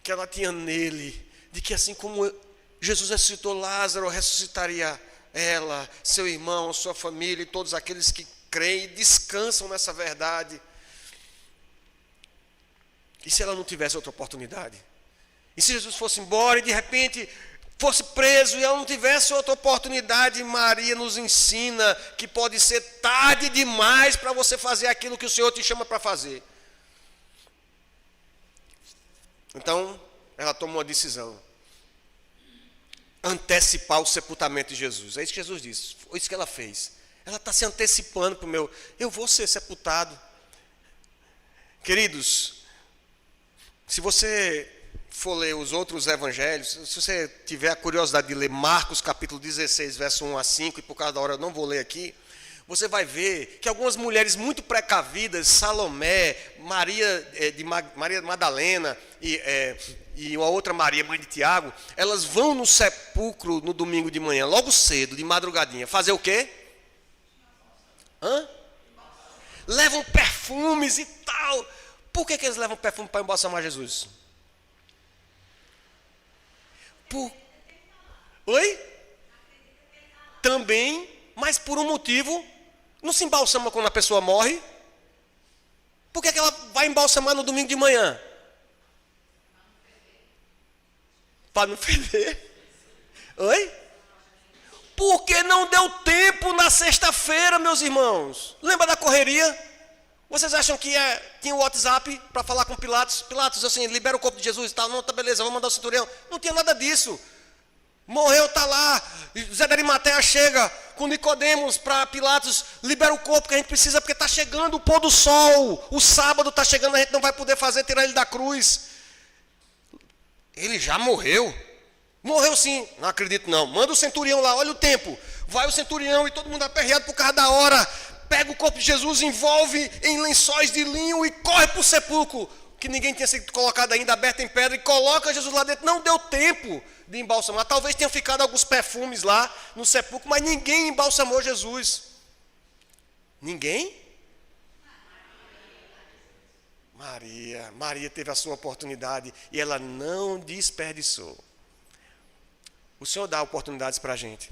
que ela tinha nele, de que assim como Jesus ressuscitou Lázaro, ressuscitaria ela, seu irmão, sua família e todos aqueles que creem e descansam nessa verdade. E se ela não tivesse outra oportunidade? E se Jesus fosse embora e de repente fosse preso e ela não tivesse outra oportunidade? Maria nos ensina que pode ser tarde demais para você fazer aquilo que o Senhor te chama para fazer. Então, ela tomou uma decisão. Antecipar o sepultamento de Jesus. É isso que Jesus disse. Foi isso que ela fez. Ela está se antecipando para o meu... Eu vou ser sepultado. Queridos... Se você for ler os outros evangelhos, se você tiver a curiosidade de ler Marcos capítulo 16, verso 1 a 5, e por causa da hora eu não vou ler aqui, você vai ver que algumas mulheres muito precavidas, Salomé, Maria Madalena e uma outra Maria, mãe de Tiago, elas vão no sepulcro no domingo de manhã, logo cedo, de madrugadinha, fazer o quê? Levam perfumes e tal. Por que eles levam perfume para embalsamar Jesus? Oi? Também, mas por um motivo. Não se embalsama quando a pessoa morre? Por que ela vai embalsamar no domingo de manhã? Para não feder. Oi? Porque não deu tempo na sexta-feira, meus irmãos. Lembra da correria? Vocês acham que tinha o WhatsApp para falar com Pilatos? Pilatos, assim, libera o corpo de Jesus e tal. Não, tá beleza, vamos mandar o centurião. Não tinha nada disso. Morreu, está lá. Zé de Arimateia chega com Nicodemos para Pilatos, libera o corpo que a gente precisa, porque está chegando o pôr do sol. O sábado está chegando, a gente não vai poder tirar ele da cruz. Ele já morreu. Morreu sim, não acredito não. Manda o centurião lá, olha o tempo. Vai o centurião e todo mundo aperreado por causa da hora. Pega o corpo de Jesus, envolve em lençóis de linho e corre para o sepulcro, que ninguém tinha sido colocado ainda, aberto em pedra, e coloca Jesus lá dentro. Não deu tempo de embalsamar. Talvez tenham ficado alguns perfumes lá no sepulcro, mas ninguém embalsamou Jesus. Ninguém? Maria teve a sua oportunidade e ela não desperdiçou. O Senhor dá oportunidades para a gente,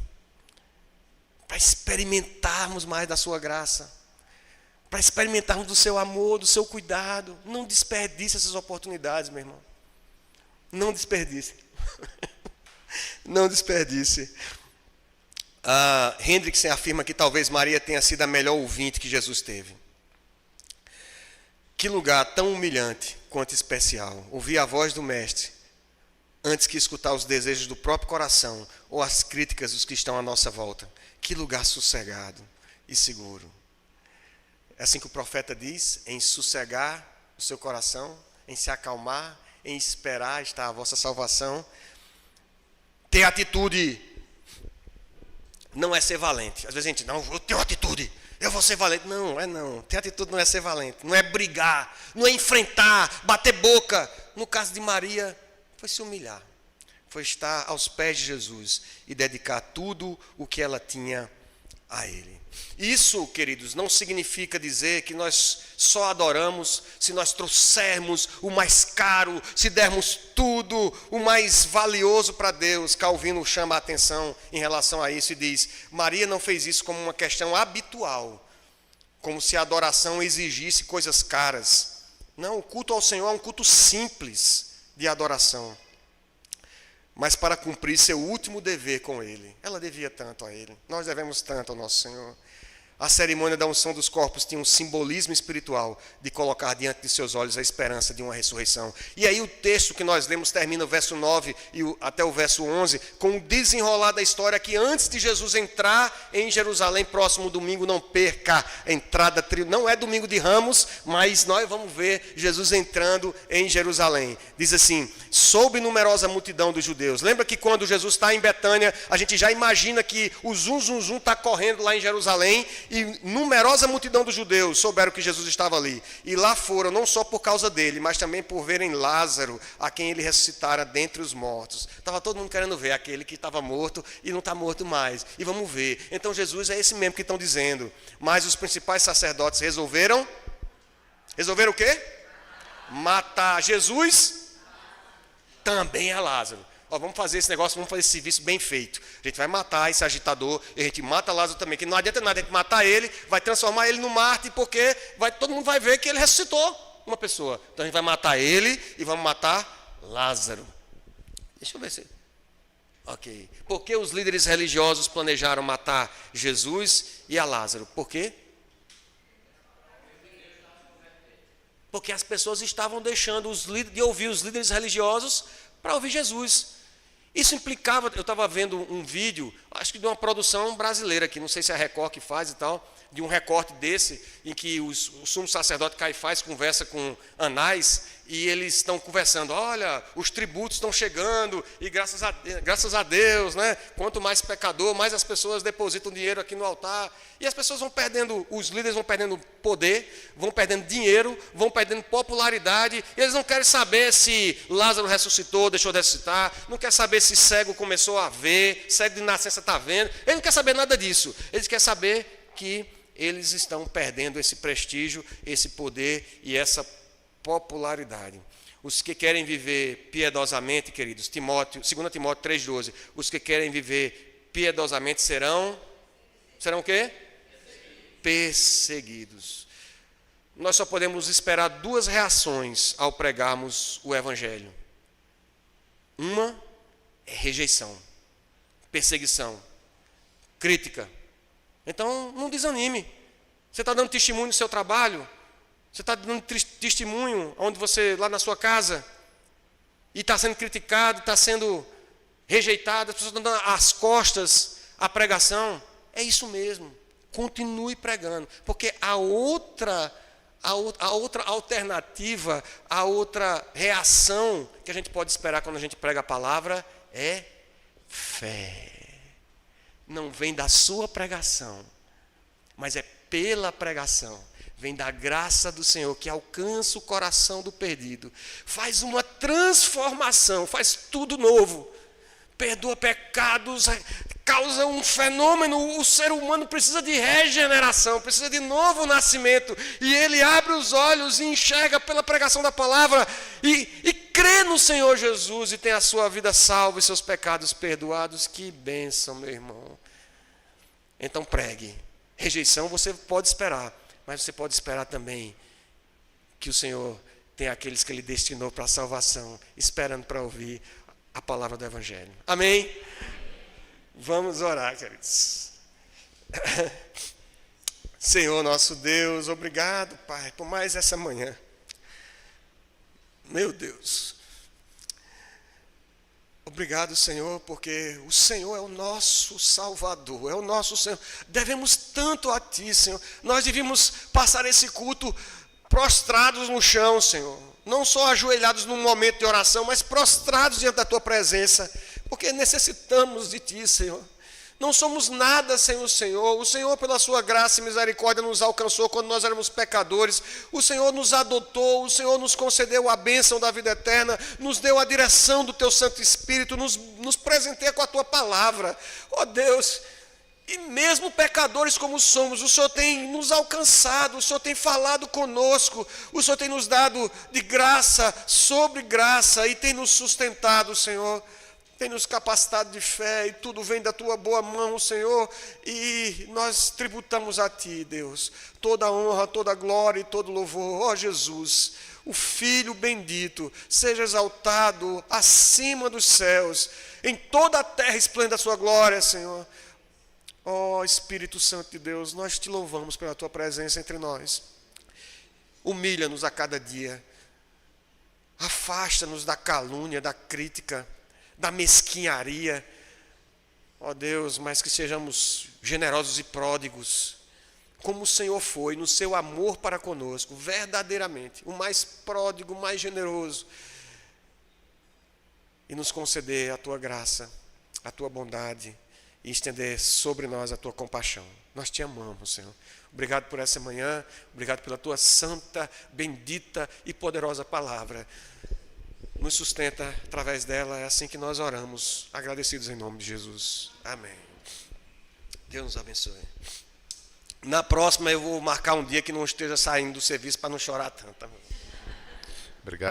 para experimentarmos mais da sua graça, para experimentarmos do seu amor, do seu cuidado. Não desperdice essas oportunidades, meu irmão. Não desperdice. Não desperdice. Hendrickson afirma que talvez Maria tenha sido a melhor ouvinte que Jesus teve. Que lugar tão humilhante quanto especial. Ouvir a voz do Mestre antes que escutar os desejos do próprio coração ou as críticas dos que estão à nossa volta. Que lugar sossegado e seguro. É assim que o profeta diz: em sossegar o seu coração, em se acalmar, em esperar está a vossa salvação. Ter atitude não é ser valente. Às vezes a gente, não, eu tenho atitude, eu vou ser valente. Não. Ter atitude não é ser valente, não é brigar, não é enfrentar, bater boca. No caso de Maria, foi se humilhar, foi estar aos pés de Jesus e dedicar tudo o que ela tinha a Ele. Isso, queridos, não significa dizer que nós só adoramos se nós trouxermos o mais caro, se dermos tudo o mais valioso para Deus. Calvino chama a atenção em relação a isso e diz: Maria não fez isso como uma questão habitual, como se a adoração exigisse coisas caras. Não, o culto ao Senhor é um culto simples de adoração, mas para cumprir seu último dever com Ele. Ela devia tanto a Ele, nós devemos tanto ao nosso Senhor. A cerimônia da unção dos corpos tinha um simbolismo espiritual de colocar diante de seus olhos a esperança de uma ressurreição. E aí o texto que nós lemos termina o verso 9 até o verso 11, com o desenrolar da história que antes de Jesus entrar em Jerusalém, próximo domingo, não perca a entrada, não é domingo de Ramos, mas nós vamos ver Jesus entrando em Jerusalém. Diz assim: soube numerosa multidão dos judeus. Lembra que quando Jesus está em Betânia, a gente já imagina que o zum está correndo lá em Jerusalém, e numerosa multidão dos judeus souberam que Jesus estava ali. E lá foram, não só por causa dele, mas também por verem Lázaro, a quem ele ressuscitara dentre os mortos. Estava todo mundo querendo ver aquele que estava morto e não está morto mais. E vamos ver. Então Jesus é esse mesmo que estão dizendo. Mas os principais sacerdotes resolveram o quê? Matar Jesus, também a Lázaro. Vamos fazer esse negócio, vamos fazer esse serviço bem feito. A gente vai matar esse agitador, e a gente mata Lázaro também, que não adianta nada a gente matar ele, vai transformar ele no mártir, porque todo mundo vai ver que ele ressuscitou uma pessoa. Então a gente vai matar ele e vamos matar Lázaro. Deixa eu ver se... Ok. Por que os líderes religiosos planejaram matar Jesus e a Lázaro? Por quê? Porque as pessoas estavam deixando de ouvir os líderes religiosos para ouvir Jesus. Isso implicava, eu estava vendo um vídeo, acho que de uma produção brasileira aqui, não sei se é a Record que faz e tal, de um recorte desse, em que o sumo sacerdote Caifás conversa com Anás, e eles estão conversando: olha, os tributos estão chegando, e graças a Deus, né? Quanto mais pecador, mais as pessoas depositam dinheiro aqui no altar, e as pessoas vão perdendo, os líderes vão perdendo poder, vão perdendo dinheiro, vão perdendo popularidade, e eles não querem saber se Lázaro ressuscitou, deixou de ressuscitar, não querem saber se cego começou a ver, cego de nascença está vendo, eles não querem saber nada disso, eles querem saber que eles estão perdendo esse prestígio, esse poder e essa popularidade. Os que querem viver piedosamente, queridos, 2 Timóteo 3,12, os que querem viver piedosamente serão o quê? Perseguidos. Nós só podemos esperar 2 reações ao pregarmos o Evangelho. Uma é rejeição, perseguição. crítica. Então, não desanime. Você está dando testemunho do seu trabalho, você está dando testemunho onde você, lá na sua casa, e está sendo criticado, está sendo rejeitado, as pessoas estão dando as costas à pregação. É isso mesmo. Continue pregando, porque a outra alternativa, a outra reação que a gente pode esperar quando a gente prega a palavra é fé. Não vem da sua pregação, mas é pela pregação. Vem da graça do Senhor que alcança o coração do perdido. Faz uma transformação, faz tudo novo. Perdoa pecados, causa um fenômeno. O ser humano precisa de regeneração, precisa de novo nascimento. E ele abre os olhos e enxerga pela pregação da palavra e crê no Senhor Jesus e tem a sua vida salva e seus pecados perdoados. Que bênção, meu irmão. Então pregue. Rejeição você pode esperar, mas você pode esperar também que o Senhor tem aqueles que Ele destinou para a salvação, esperando para ouvir a palavra do Evangelho. Amém? Vamos orar, queridos. Senhor nosso Deus, obrigado, Pai, por mais essa manhã. Meu Deus. Obrigado, Senhor, porque o Senhor é o nosso Salvador, é o nosso Senhor. Devemos tanto a Ti, Senhor. Nós devíamos passar esse culto prostrados no chão, Senhor. Não só ajoelhados num momento de oração, mas prostrados diante da Tua presença, porque necessitamos de Ti, Senhor. Não somos nada sem o Senhor. O Senhor, pela sua graça e misericórdia, nos alcançou quando nós éramos pecadores. O Senhor nos adotou, o Senhor nos concedeu a bênção da vida eterna, nos deu a direção do Teu Santo Espírito, nos presenteia com a Tua palavra. Ó Deus, e mesmo pecadores como somos, o Senhor tem nos alcançado, o Senhor tem falado conosco, o Senhor tem nos dado de graça sobre graça e tem nos sustentado, Senhor. Tem nos capacitado de fé e tudo vem da Tua boa mão, Senhor, e nós tributamos a Ti, Deus, toda a honra, toda a glória e todo louvor. Ó Jesus, o Filho bendito, seja exaltado acima dos céus, em toda a terra esplenda a Sua glória, Senhor. Ó Espírito Santo de Deus, nós Te louvamos pela Tua presença entre nós. Humilha-nos a cada dia, afasta-nos da calúnia, da crítica, da mesquinharia, ó Deus, mas que sejamos generosos e pródigos, como o Senhor foi no seu amor para conosco, verdadeiramente, o mais pródigo, o mais generoso, e nos conceder a Tua graça, a Tua bondade, e estender sobre nós a Tua compaixão. Nós Te amamos, Senhor. Obrigado por essa manhã, obrigado pela Tua santa, bendita e poderosa palavra. Nos sustenta através dela, é assim que nós oramos, agradecidos em nome de Jesus. Amém. Deus nos abençoe. Na próxima eu vou marcar um dia que não esteja saindo do serviço para não chorar tanto. Obrigado.